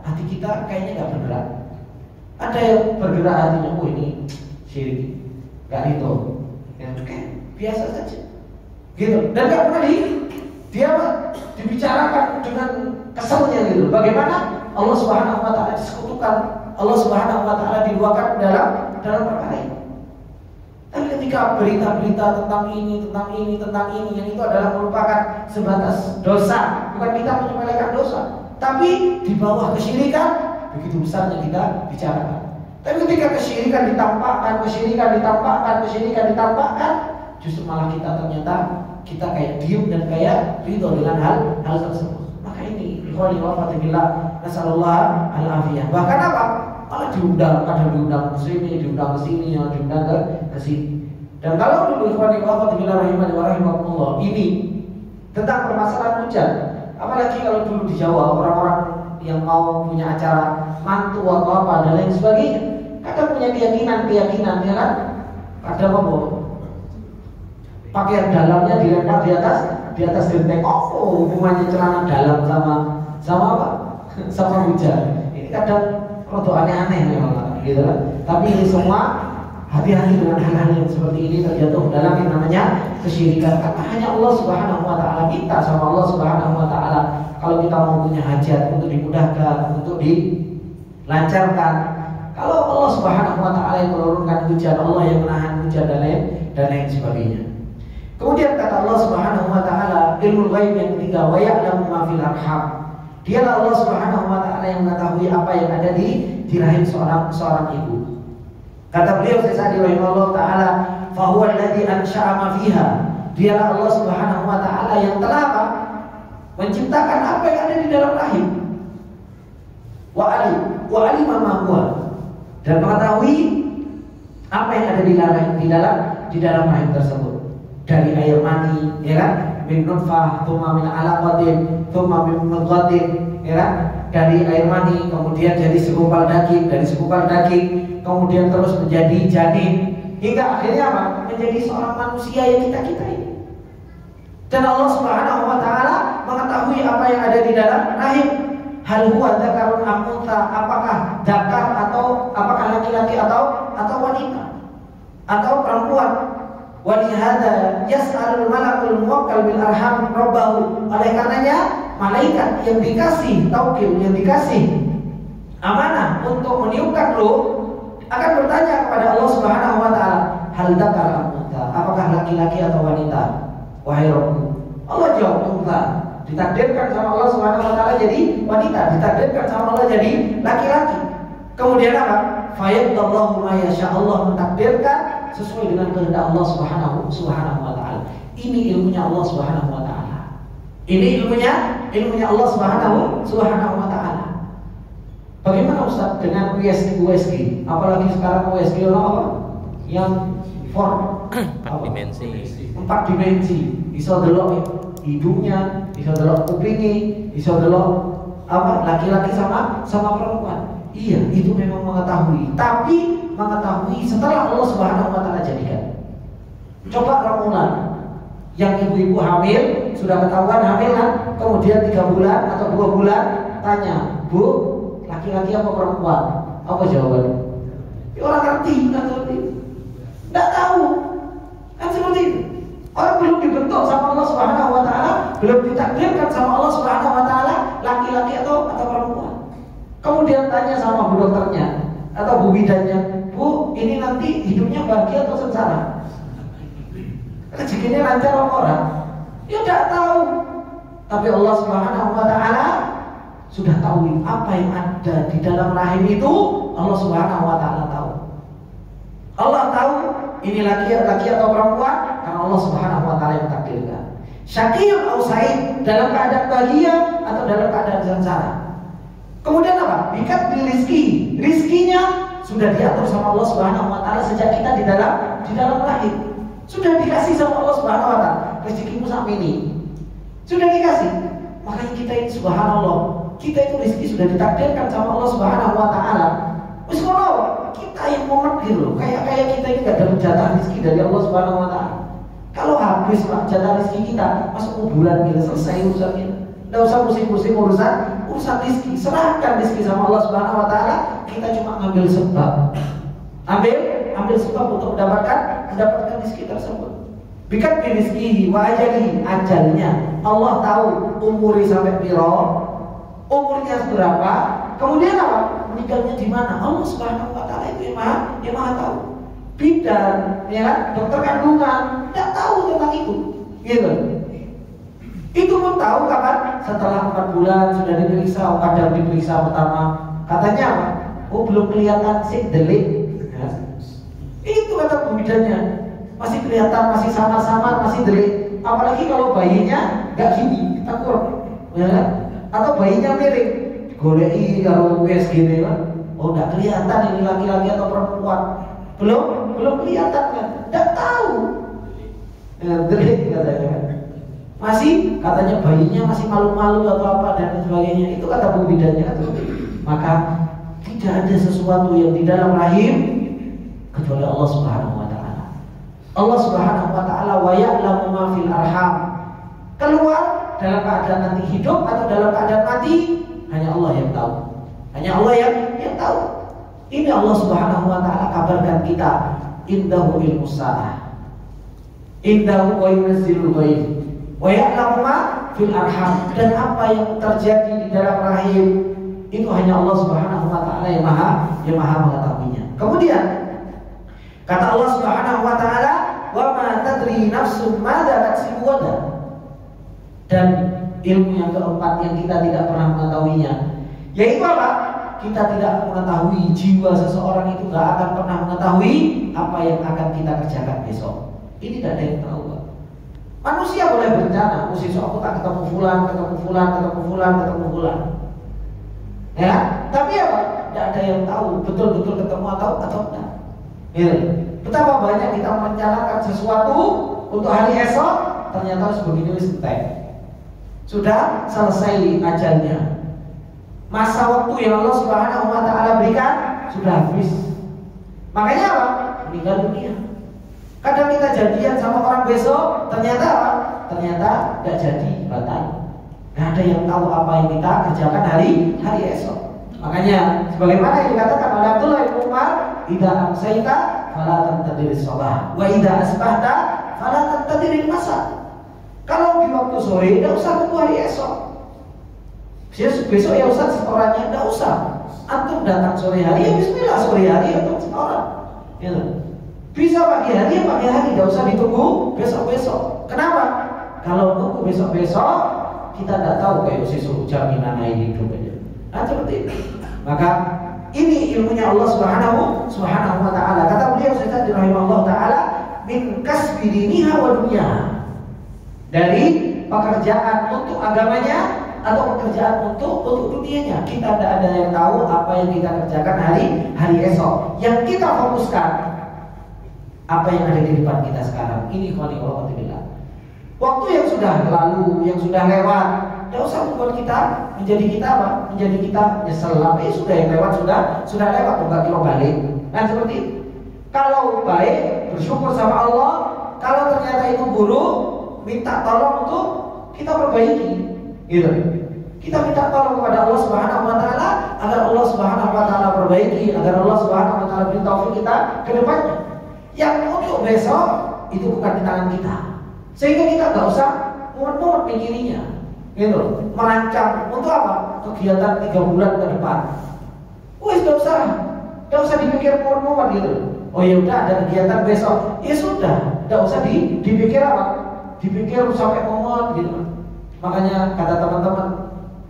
hati kita kayaknya nggak bergerak. Ada yang bergerak hatinya, oh ini syirik, nggak itu, ya biasa saja, gitu. Dan nggak pernah dia dibicarakan dengan keselnya gitu. Bagaimana Allah Subhanahu Wa Taala disekutukan, Allah Subhanahu Wa Taala diduakan dalam perkara ini. Tapi ketika berita-berita tentang ini, yang itu adalah merupakan sebatas dosa, bukan kita menyepelekan dosa, tapi di bawah kesyirikan begitu besarnya kita bicarakan. Tapi ketika kesyirikan ditampakkan, justru malah kita ternyata kita kayak diam dan kayak ridho dengan hal tersebut. Maka ini ikhwani wa akhwati nasallallahu al-afiyah. Bahkan apa? Malah kadang diundang ke sini, diundang ke sini, diundang ke sini. Dan kalau dulu ikhwani wa akhwati rahimani wa rahimakumullah, ini tentang permasalahan hujan. Apalagi kalau dulu di Jawa orang-orang yang mau punya acara mantu atau apa dan lain sebagainya, kadang punya keyakinan ya kan? Kadang apa? Pakaian dalamnya dilempar di atas genteng. Oh, hubungannya celana dalam sama apa? Sama hujan. Ini kadang rodo aneh-aneh memang, gitu kan? Tapi ini semua hati-hati dengan hal-hal yang seperti ini terjatuh dalam yang namanya kesyirikan. Karena hanya Allah Subhanahu Wa Taala, minta sama Allah Subhanahu Wa Taala kalau kita mau punya hajat untuk dimudahkan, untuk dilancarkan. Kalau Allah Subhanahu Wa Taala yang menurunkan hujan, Allah yang menahan hujan dan lain sebagainya. Kemudian kata Allah Subhanahu Wa Taala, ilmu ghaib yang ketiga, wa ya'lamu ma fil arham. Dialah Allah Subhanahu Wa Taala yang mengetahui apa yang ada di rahim seorang ibu. Kata beliau Sa'di rahimahullah taala, fa huwa alladhi ansha'a ma fiha. Dialah Allah Subhanahu Wa Taala yang telah apa? Menciptakan apa yang ada di dalam rahim. Wa alima ma huwa. Dan mengetahui apa yang ada di dalam rahim tersebut. Dari air mani, ya kan? Min nutfah, thumma min alaqatin, thumma min mudghatin, ya kan? Dari air mani, kemudian jadi segumpal daging, dari segumpal daging, kemudian terus menjadi janin, hingga akhirnya apa? Menjadi seorang manusia yang kita ini. Dan Allah Subhanahu Wa Taala mengetahui apa yang ada di dalam rahim. Hal huwa dzakarun am untha, apakah dzakar atau apakah laki-laki atau wanita atau perempuan. Walihada yas'alul malakul muwakkal bil arham rabbahu. Oleh karenanya malaikat yang dikasih taukil, yang dikasih amanah untuk meniupkan ruh akan bertanya kepada Allah Subhanahu Wa Taala, hal dzakar am untha, apakah laki-laki atau wanita? Wahai Rabbku. Allah jawab untha. Ditakdirkan sama Allah Subhanahu Wa Taala jadi wanita, ditakdirkan sama Allah jadi laki-laki. Kemudian apa? Fayadallahu ma yasha. Allah mentakdirkan sesuai dengan kehendak Allah Subhanahu Wa Taala. Ini ilmunya Allah Subhanahu Wa Taala. Ini ilmunya Allah Subhanahu Wa Taala. Bagaimana Ustaz dengan USG? Apalagi sekarang USG apa? Yang 4 dimensi. Bisa delok hidungnya, bisa delok kupingnya, bisa delok apa? Laki-laki sama perempuan. Iya, itu memang mengetahui. Tapi mengetahui setelah Allah Subhanahu Wa Taala jadikan. Coba rangkuman yang ibu-ibu hamil sudah ketahuan hamil kan, kemudian 3 bulan atau 2 bulan tanya, Bu, laki-laki apa perempuan? Apa jawabannya? Ya, orang ngerti kan seperti itu. Tidak tahu kan seperti itu. Orang belum dibentuk sama Allah Subhanahu Wa Taala, belum ditakdirkan sama Allah Subhanahu Wa Taala laki-laki atau perempuan. Kemudian tanya sama bu dokternya atau bu bidannya, Bu, ini nanti hidupnya bahagia atau sengsara? Rezekinya lancar apa orang? Ya tidak tahu. Tapi Allah Subhanahu Wa Taala sudah tahu apa yang ada di dalam rahim itu. Allah Subhanahu Wa Taala tahu. Allah tahu ini laki atau perempuan karena Allah Subhanahu Wa Taala yang takdirkan. Syaqiyun au sa'id, dalam keadaan bahagia atau dalam keadaan sengsara. Kemudian apa? Bikat bil rizki. Rizkinya sudah diatur sama Allah Subhanahu wa taala sejak kita di dalam rahim. Sudah dikasih sama Allah Subhanahu wa taala. Rezekimu sampai ini. Sudah dikasih. Makanya kita ini subhanallah, kita itu rezeki sudah ditakdirkan sama Allah Subhanahu wa taala. Wis ngono, kita yang momen gitu. Kayak kita ini enggak dapat jatah rezeki dari Allah Subhanahu wa taala. Kalau habis jatah rezeki kita, masuk bulan kita selesai urusan kita. Enggak usah pusing-pusing urusan rezeki. Serahkan rezeki sama Allah Subhanahu wa taala. Kita cuma ngambil sebab. Ambil sebab untuk mendapatkan rezeki tersebut. Bikat rizki wa ajali, ajalnya Allah tahu umurnya sampai piro, umurnya berapa, kemudian apa? Meninggalnya di mana? Allah Subhanahu wa taala itu yang maha tahu. Bidan, ya kan? Dokter kandungan tidak tahu tentang itu. Gitu. Itu pun tahu kapan? Setelah 4 bulan sudah diperiksa, kadang diperiksa pertama. Katanya apa? Oh, belum kelihatan sih delik. Ya. Itu kata pembidannya. Masih kelihatan, masih samar-samar, masih delik. Apalagi kalau bayinya nggak gini, kita kurang, ya kan? Atau bayinya miring, golei kalau wes gini kan? Oh, nggak kelihatan ini laki-laki atau perempuan. Belum kelihatan kan? Nggak tahu. Ya, delik katanya kan? Masih katanya bayinya masih malu-malu atau apa dan sebagainya. Itu kata pembidannya. Maka tidak ada sesuatu yang di dalam rahim kecuali Allah Subhanahu wa taala. Allah Subhanahu wa taala wa ya'lamu ma fil arham. Keluar dalam keadaan nanti hidup atau dalam keadaan mati, hanya Allah yang tahu. Hanya Allah yang tahu. Ini Allah Subhanahu wa taala kabarkan kita, indahu ilmus saah. Indahu wa yunazzilul ghaib. Wa ya'lamu ma fil arham, dan apa yang terjadi di dalam rahim itu hanya Allah Subhanahu wa taala yang maha mengetahuinya. Kemudian kata Allah Subhanahu wa taala, "Wa ma tadri nafsun madza taksibu ghadan." Dan ilmu yang keempat yang kita tidak pernah mengetahuinya, yaitu apa? Kita tidak mengetahui, jiwa seseorang itu tidak akan pernah mengetahui apa yang akan kita kerjakan besok. Ini tidak ada yang tahu, Pak. Manusia boleh berencana, besok aku tak ketemu fulan. Ya, tapi apa? Tidak ada yang tahu betul-betul ketemu atau tidak. Gitu. Betapa banyak kita merencanakan sesuatu untuk hari esok, ternyata sebegini entek. Sudah selesai ajalnya. Masa waktu yang Allah Subhanahu wa taala berikan sudah habis. Makanya apa? Meninggal dunia. Kadang kita jadian sama orang besok, ternyata apa? Ternyata tidak jadi, batal. Tidak ada yang tahu apa yang kita kerjakan hari esok. Makanya sebagaimana yang dikatakan oleh Abdullah bin Umar, "Idza amsayta fala tantadiris shalah, wa idza asbahta fala tantadiris masa." Kalau di waktu sore tidak usah tunggu hari esok. Besok ya Ustaz setorannya tidak usah. Antum datang sore hari ya bismillah, sore hari ya setoran. Gitu. Bisa pagi hari ya pagi hari, tidak usah ditunggu besok-besok. Kenapa? Kalau tunggu besok-besok kita tidak tahu kayak sesuk jaminan hidup aja. Nah seperti itu. Maka ini ilmunya Allah Subhanahu wa taala. Kata beliau Ustaz rahimahullah taala, min kasbi diniha wa dunyaha. Dari pekerjaan untuk agamanya atau pekerjaan untuk dunianya. Kita tidak ada yang tahu apa yang kita kerjakan hari esok. Yang kita fokuskan apa yang ada di depan kita sekarang. Ini khoniqullah. Waktu yang sudah lalu, yang sudah lewat, tidak usah membuat kita menjadi kita apa? Menjadi kita nyesel. Sudah yang lewat sudah lewat, enggak kilo balik. Nah seperti itu. Kalau baik bersyukur sama Allah. Kalau ternyata itu buruk, minta tolong untuk kita perbaiki. Gitu. Kita minta tolong kepada Allah Subhanahu wa taala agar Allah Subhanahu wa taala perbaiki, agar Allah Subhanahu wa taala beri taufik kita ke depannya. Yang untuk besok itu bukan di tangan kita. Sehingga kita enggak usah mumet-mumet mikirinya. Gitu. Merancang untuk apa? Kegiatan 3 bulan ke depan. Wes enggak usah dipikir mumet-mumet gitu. Oh ya udah ada kegiatan besok. Ya sudah, enggak usah dipikir apa? Dipikir sampai mumet gitu. Makanya kata teman-teman,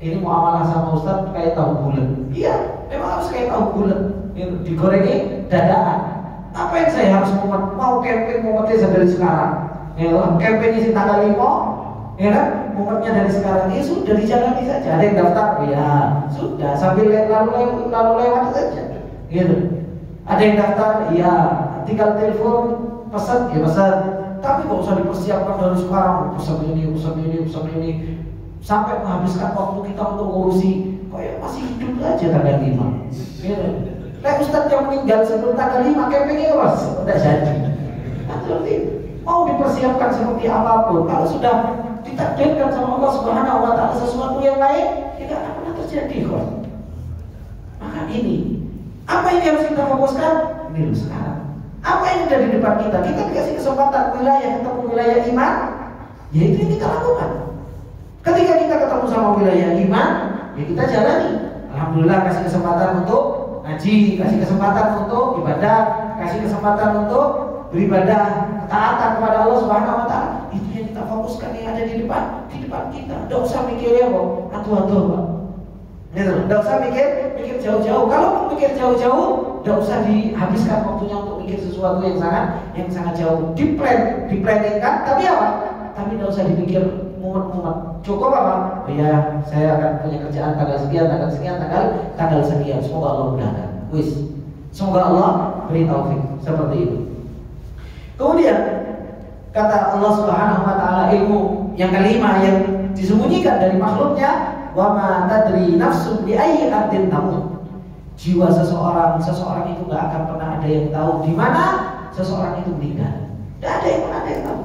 ini muamalah sama Ustaz kayak tahu bulat. Iya, memang harus kayak tahu bulat. Digorengi dadaan. Apa yang saya harus mau camping dari sekarang? Ya, camping isi tanggal 5, Ya kan? Mumetnya dari sekarang, ya sudah dijalani saja. Ada yang daftar, ya sudah sambil lalu lewat saja. Gitu. Ada yang daftar, ya tinggal telepon, pesan, ya pesan. Tapi nggak usah dipersiapkan dari sekarang, pesan ini, sampai menghabiskan waktu kita untuk ngurusi. Kayak masih hidup aja tanggal 5. Gitu. Kayak Ustadz yang meninggal sebelum tanggal 5, campingnya was, udah jadi. Nah, mau dipersiapkan seperti apapun, kalau sudah ditakdirkan sama Allah Subhanahu wa taala sesuatu yang lain, tidak akan pernah terjadi kok. Maka ini, apa yang harus kita fokuskan? Ini sekarang. Apa yang ada di depan kita? Kita dikasih kesempatan wilayah ketemu wilayah iman, ya itu yang kita lakukan. Ketika kita ketemu sama wilayah iman, ya kita jalani. Alhamdulillah kasih kesempatan untuk ngaji, kasih kesempatan untuk ibadah, kasih kesempatan untuk beribadah, ketaatan kepada Allah Subhanahu wa taala. Itu yang kita fokuskan yang ada di depan kita. Enggak usah mikirnya kok atuh-atuh, Pak. Gitu. Enggak usah mikir jauh-jauh. Kalau mau mikir jauh-jauh, enggak usah dihabiskan waktunya untuk mikir sesuatu yang sangat jauh. Diplanningkan, tapi apa? Tapi enggak usah dipikir mumet-mumet. Cukup apa? Oh ya, saya akan punya kerjaan tanggal sekian, tanggal sekian. Semoga Allah mudahkan. Semoga Allah beri taufik seperti itu. Kemudian kata Allah Subhanahu wa taala, ilmu yang kelima yang disembunyikan dari makhluknya, wa ma tadri nafsun bi ayyi ardin tamut. Jiwa seseorang itu enggak akan pernah ada yang tahu di mana seseorang itu meninggal. Tidak ada yang pernah tahu.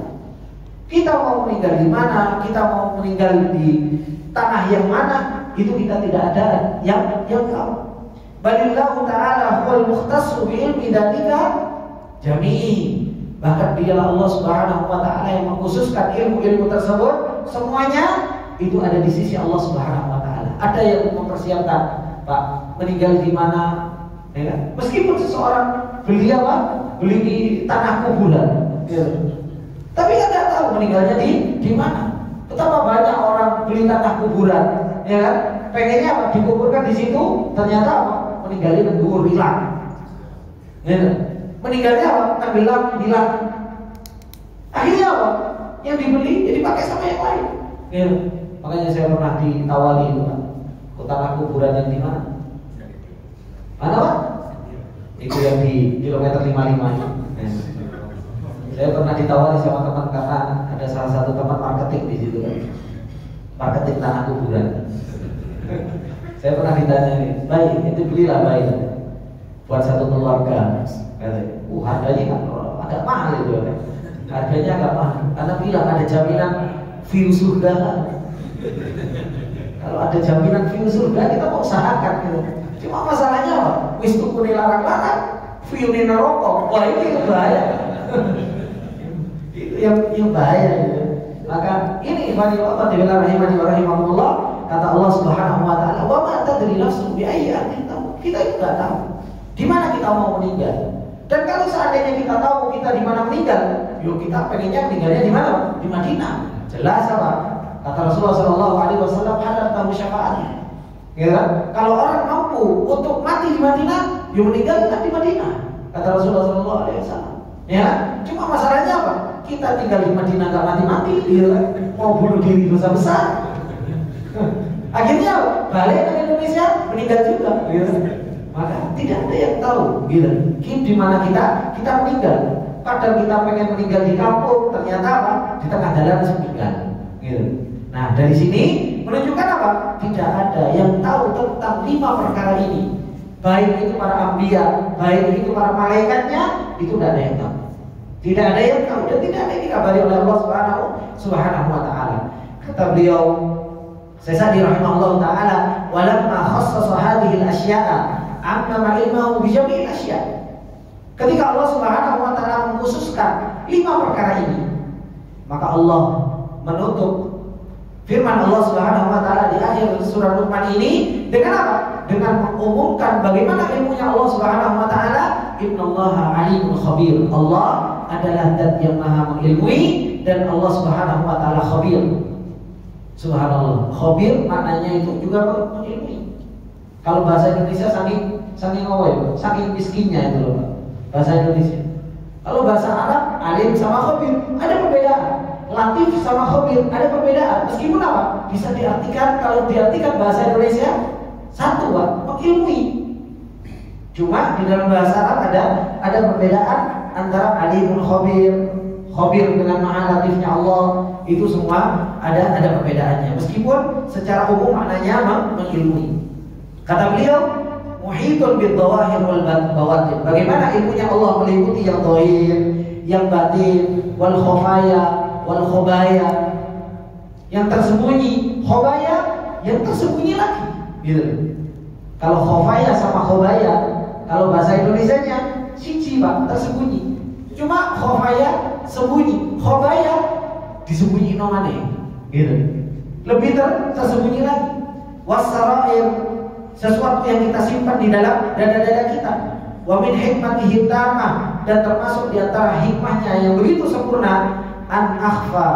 Kita mau meninggal di mana, kita mau meninggal di tanah yang mana, itu kita tidak ada yang tahu. Balillahu ta'ala huwal mukhtassu bi ilmi dzalika jami'i. Bahkan dialah Allah Subhanahu wa taala yang mengkhususkan ilmu-ilmu tersebut, semuanya itu ada di sisi Allah Subhanahu wa taala. Ada yang mempersiapkan, Pak, meninggal di mana, ya kan? Meskipun seseorang beli di tanah kuburan, ya. Tapi kan nggak tahu meninggalnya di mana. Betapa banyak orang beli tanah kuburan, ya kan? Pengennya apa? Dikuburkan di situ, ternyata apa? Meninggalnya mendur, hilang. Ya kan? Meninggalnya apa? Tenggelam, hilang. Akhirnya apa? Yang dibeli jadi pakai sama yang lain. Ya. Makanya saya pernah ditawari itu, Pak. Tanah kuburan yang di mana? Mana, Pak? Itu yang di kilometer 55 itu. Ya. Saya pernah ditawari sama teman karena ada salah satu teman marketing di situ, kan. Marketing tanah kuburan. Saya pernah ditanya nih, baik, itu belilah baik buat satu keluarga. Harganya kan agak mahal itu, kan. Harganya agak mahal. Karena bilang ada jaminan view surga. Kalau ada jaminan view surga, kita mau usahakan gitu. Cuma masalahnya apa? Wis tuku larang-larang, view di neraka. Wah, ini bahaya. Itu yang bahaya gitu. Maka ini rahimahullah, kata Allah Subhanahu wa taala, wa ma tadri nafsun bi ayyi ardin tamut. Kita itu enggak tahu di mana kita mau meninggal. Dan kalau seandainya kita tahu kita di mana meninggal, yuk kita pengennya meninggalnya di mana? Di Madinah. Jelas apa? Kata Rasulullah sallallahu alaihi wasallam, hadal tahu syafaatnya. Ya, kalau orang mampu untuk mati di Madinah, yuk meninggal di Madinah. Kata Rasulullah sallallahu alaihi wasallam. Ya, cuma masalahnya apa? Kita tinggal di Madinah nggak mati-mati, ya, mau bunuh diri dosa besar. Akhirnya balik ke Indonesia meninggal juga, ya. Maka tidak ada yang tahu, gitu. Di mana kita meninggal. Padahal kita pengen meninggal di kampung, ternyata apa? Di tengah jalan meninggal, gitu. Nah, dari sini menunjukkan apa? Tidak ada yang tahu tentang 5 perkara ini. Baik itu para anbiya, baik itu para malaikatnya, itu tidak ada yang tahu. Tidak ada yang tahu dan tidak ada yang dikabari oleh Allah Subhanahu wa taala. Kata beliau Sa'di rahimahullah taala, "Walamma khassasa hadhihi al-asya'a amma ilmuhu bi jami'il asya'." Ketika Allah Subhanahu wa taala mengkhususkan 5 perkara ini, maka Allah menutup firman Allah Subhanahu wa taala di akhir surah Luqman ini dengan apa? Dengan mengumumkan bagaimana ilmunya Allah Subhanahu wa taala. Innallaha alimul khabir. Allah adalah zat yang maha mengilmui dan Allah Subhanahu wa taala khabir. Subhanallah. Khabir maknanya itu juga mengilmui. Kalau bahasa Indonesia saking miskinnya itu loh, bahasa Indonesia. Kalau bahasa Arab alim sama khabir ada perbedaan. Latif sama khabir ada perbedaan. Meskipun apa? Bisa diartikan, kalau diartikan bahasa Indonesia satu, Pak, mengilmui. Cuma di dalam bahasa Arab ada perbedaan antara alimul khabir, khabir dengan maha latifnya Allah, itu semua ada perbedaannya. Meskipun secara umum maknanya mengilmui. Kata beliau, muhitun bid dhawahir wal bawatin. Bagaimana ilmunya Allah meliputi yang dhahir, yang batin, wal khafaya, wal khobaya, yang tersembunyi, khobaya, yang tersembunyi lagi. Gitu. Kalau khofaya sama khobaya, kalau bahasa Indonesianya siji, Pak, tersembunyi. Cuma khofaya sembunyi, khobaya disembunyi nomane. Gitu. Lebih tersembunyi lagi. Wasarair, sesuatu yang kita simpan di dalam dada-dada kita. Wa min hikmatihi tamah, dan termasuk di antara hikmahnya yang begitu sempurna, an akhfa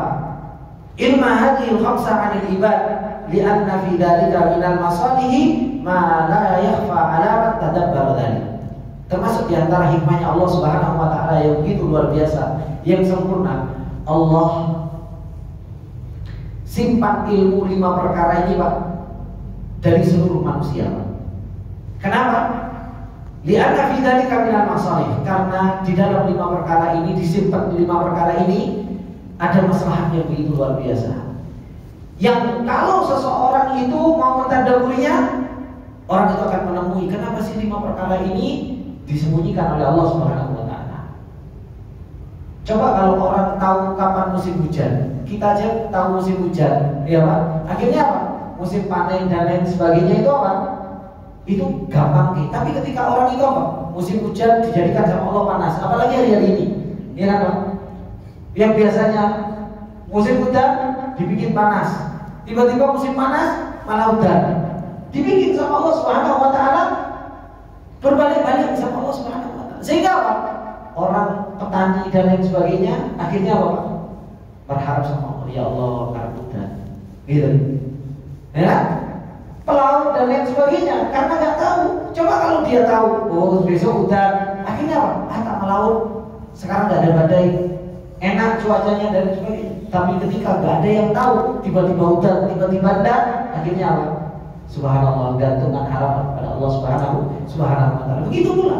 ilma hadhil khamsa 'anil ibad li'anna fi dzalika minal masalihi ma la yakhfa 'ala man tadabbar dzalik. Termasuk di antara hikmahnya Allah Subhanahu wa taala yang begitu luar biasa, yang sempurna. Allah simpan ilmu 5 perkara ini, Pak, dari seluruh manusia, Pak. Kenapa? Li'anna fi dzalika minal masalih, karena di dalam 5 perkara ini, disimpan di 5 perkara ini ada maslahat yang begitu luar biasa. Yang kalau seseorang itu mau mentadaburinya, orang itu akan menemui kenapa sih 5 perkara ini disembunyikan oleh Allah Subhanahu wa taala. Coba kalau orang tahu kapan musim hujan, kita aja tahu musim hujan, ya Pak. Akhirnya apa? Musim panen dan lain sebagainya itu apa? Itu gampang. Tapi ketika orang itu apa? Musim hujan dijadikan sama Allah panas, apalagi hari-hari ini, ya kan Pak? Yang biasanya musim hujan dibikin panas, tiba-tiba musim panas malah udan, dibikin sama Allah Subhanahu wa taala, berbalik-balik sama Allah Subhanahu wa taala. Sehingga apa? Orang petani dan lain sebagainya akhirnya apa? Berharap sama Allah, ya Allah karena udan. Gitu. Ya? Pelaut dan lain sebagainya karena nggak tahu. Coba kalau dia tahu, oh besok udan, akhirnya apa? Tak melaut. Sekarang nggak ada badai, enak cuacanya dan sebagainya. Tapi ketika nggak ada yang tahu, tiba-tiba hujan, tiba-tiba enggak, akhirnya apa? Subhanallah, gantungkan harapan pada Allah Subhanahu wa taala. Begitu pula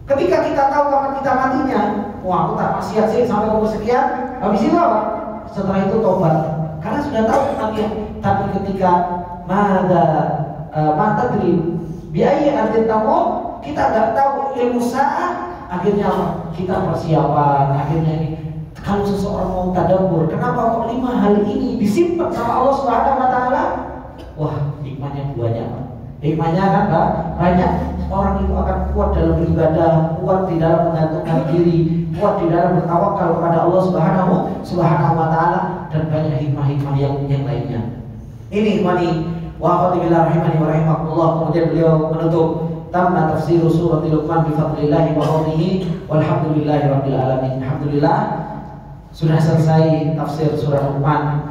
ketika kita tahu kapan kita matinya, wah aku tak maksiat sih sampai umur sekian, habis itu apa? Setelah itu tobat, karena sudah tahu kematian. Tapi ketika mata biaya arti tamu, kita nggak tahu ilmu sa'ah, akhirnya apa? Kita persiapan, akhirnya ini. Kalau seseorang mau tadabbur, kenapa kok 5 hal ini disimpan sama Allah Subhanahu wa taala? Wah, hikmahnya banyak. Hikmahnya kan banyak. Orang itu akan kuat dalam beribadah, kuat di dalam menggantungkan diri, kuat di dalam bertawakal kepada Allah Subhanahu wa taala, dan banyak hikmah-hikmah yang lainnya. Ini ikhwani wa akhwati billah rahimani wa rahimakumullah. Kemudian beliau menutup, tamma tafsir surah Luqman bi fadlillah wa fadlihi walhamdulillahi rabbil alamin. Alhamdulillah sudah selesai tafsir surah Luqman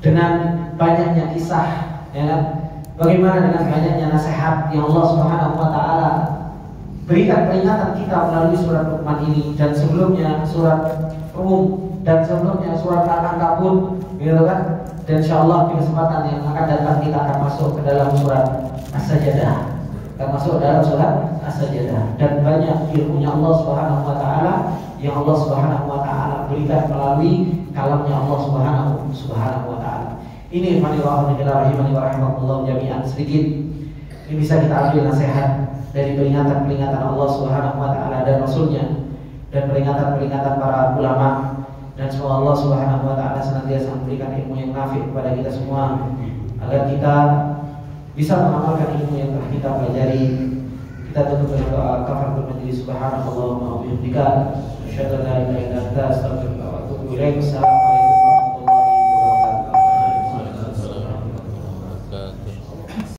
dengan banyaknya kisah, ya. Bagaimana dengan banyaknya nasihat yang Allah Subhanahu wa taala berikan peringatan kita melalui surat Luqman ini, dan sebelumnya surat Rum, dan sebelumnya surat Al-Ankabut, gitu kan? Dan insyaallah di kesempatan yang akan datang kita akan masuk ke dalam surat As-Sajdah. Akan masuk dalam surat As-Sajdah, dan banyak ilmunya Allah Subhanahu wa taala yang Allah Subhanahu wa taala berikan melalui kalamnya Allah Subhanahu wa taala. Ini rahimani wa rahimakumullah jami'an, sedikit ini bisa kita ambil nasihat dari peringatan-peringatan Allah Subhanahu wa taala dan Rasulnya, dan peringatan-peringatan para ulama, dan semoga Allah Subhanahu wa taala senantiasa memberikan ilmu yang nafi kepada kita semua, agar kita bisa mengamalkan ilmu yang telah kita pelajari. Kita tutup dengan doa kafaratul majlis. Subhanallahumma wa bihamdika asyhadu an la ilaha illa anta astaghfiruka wa atubu ilaik.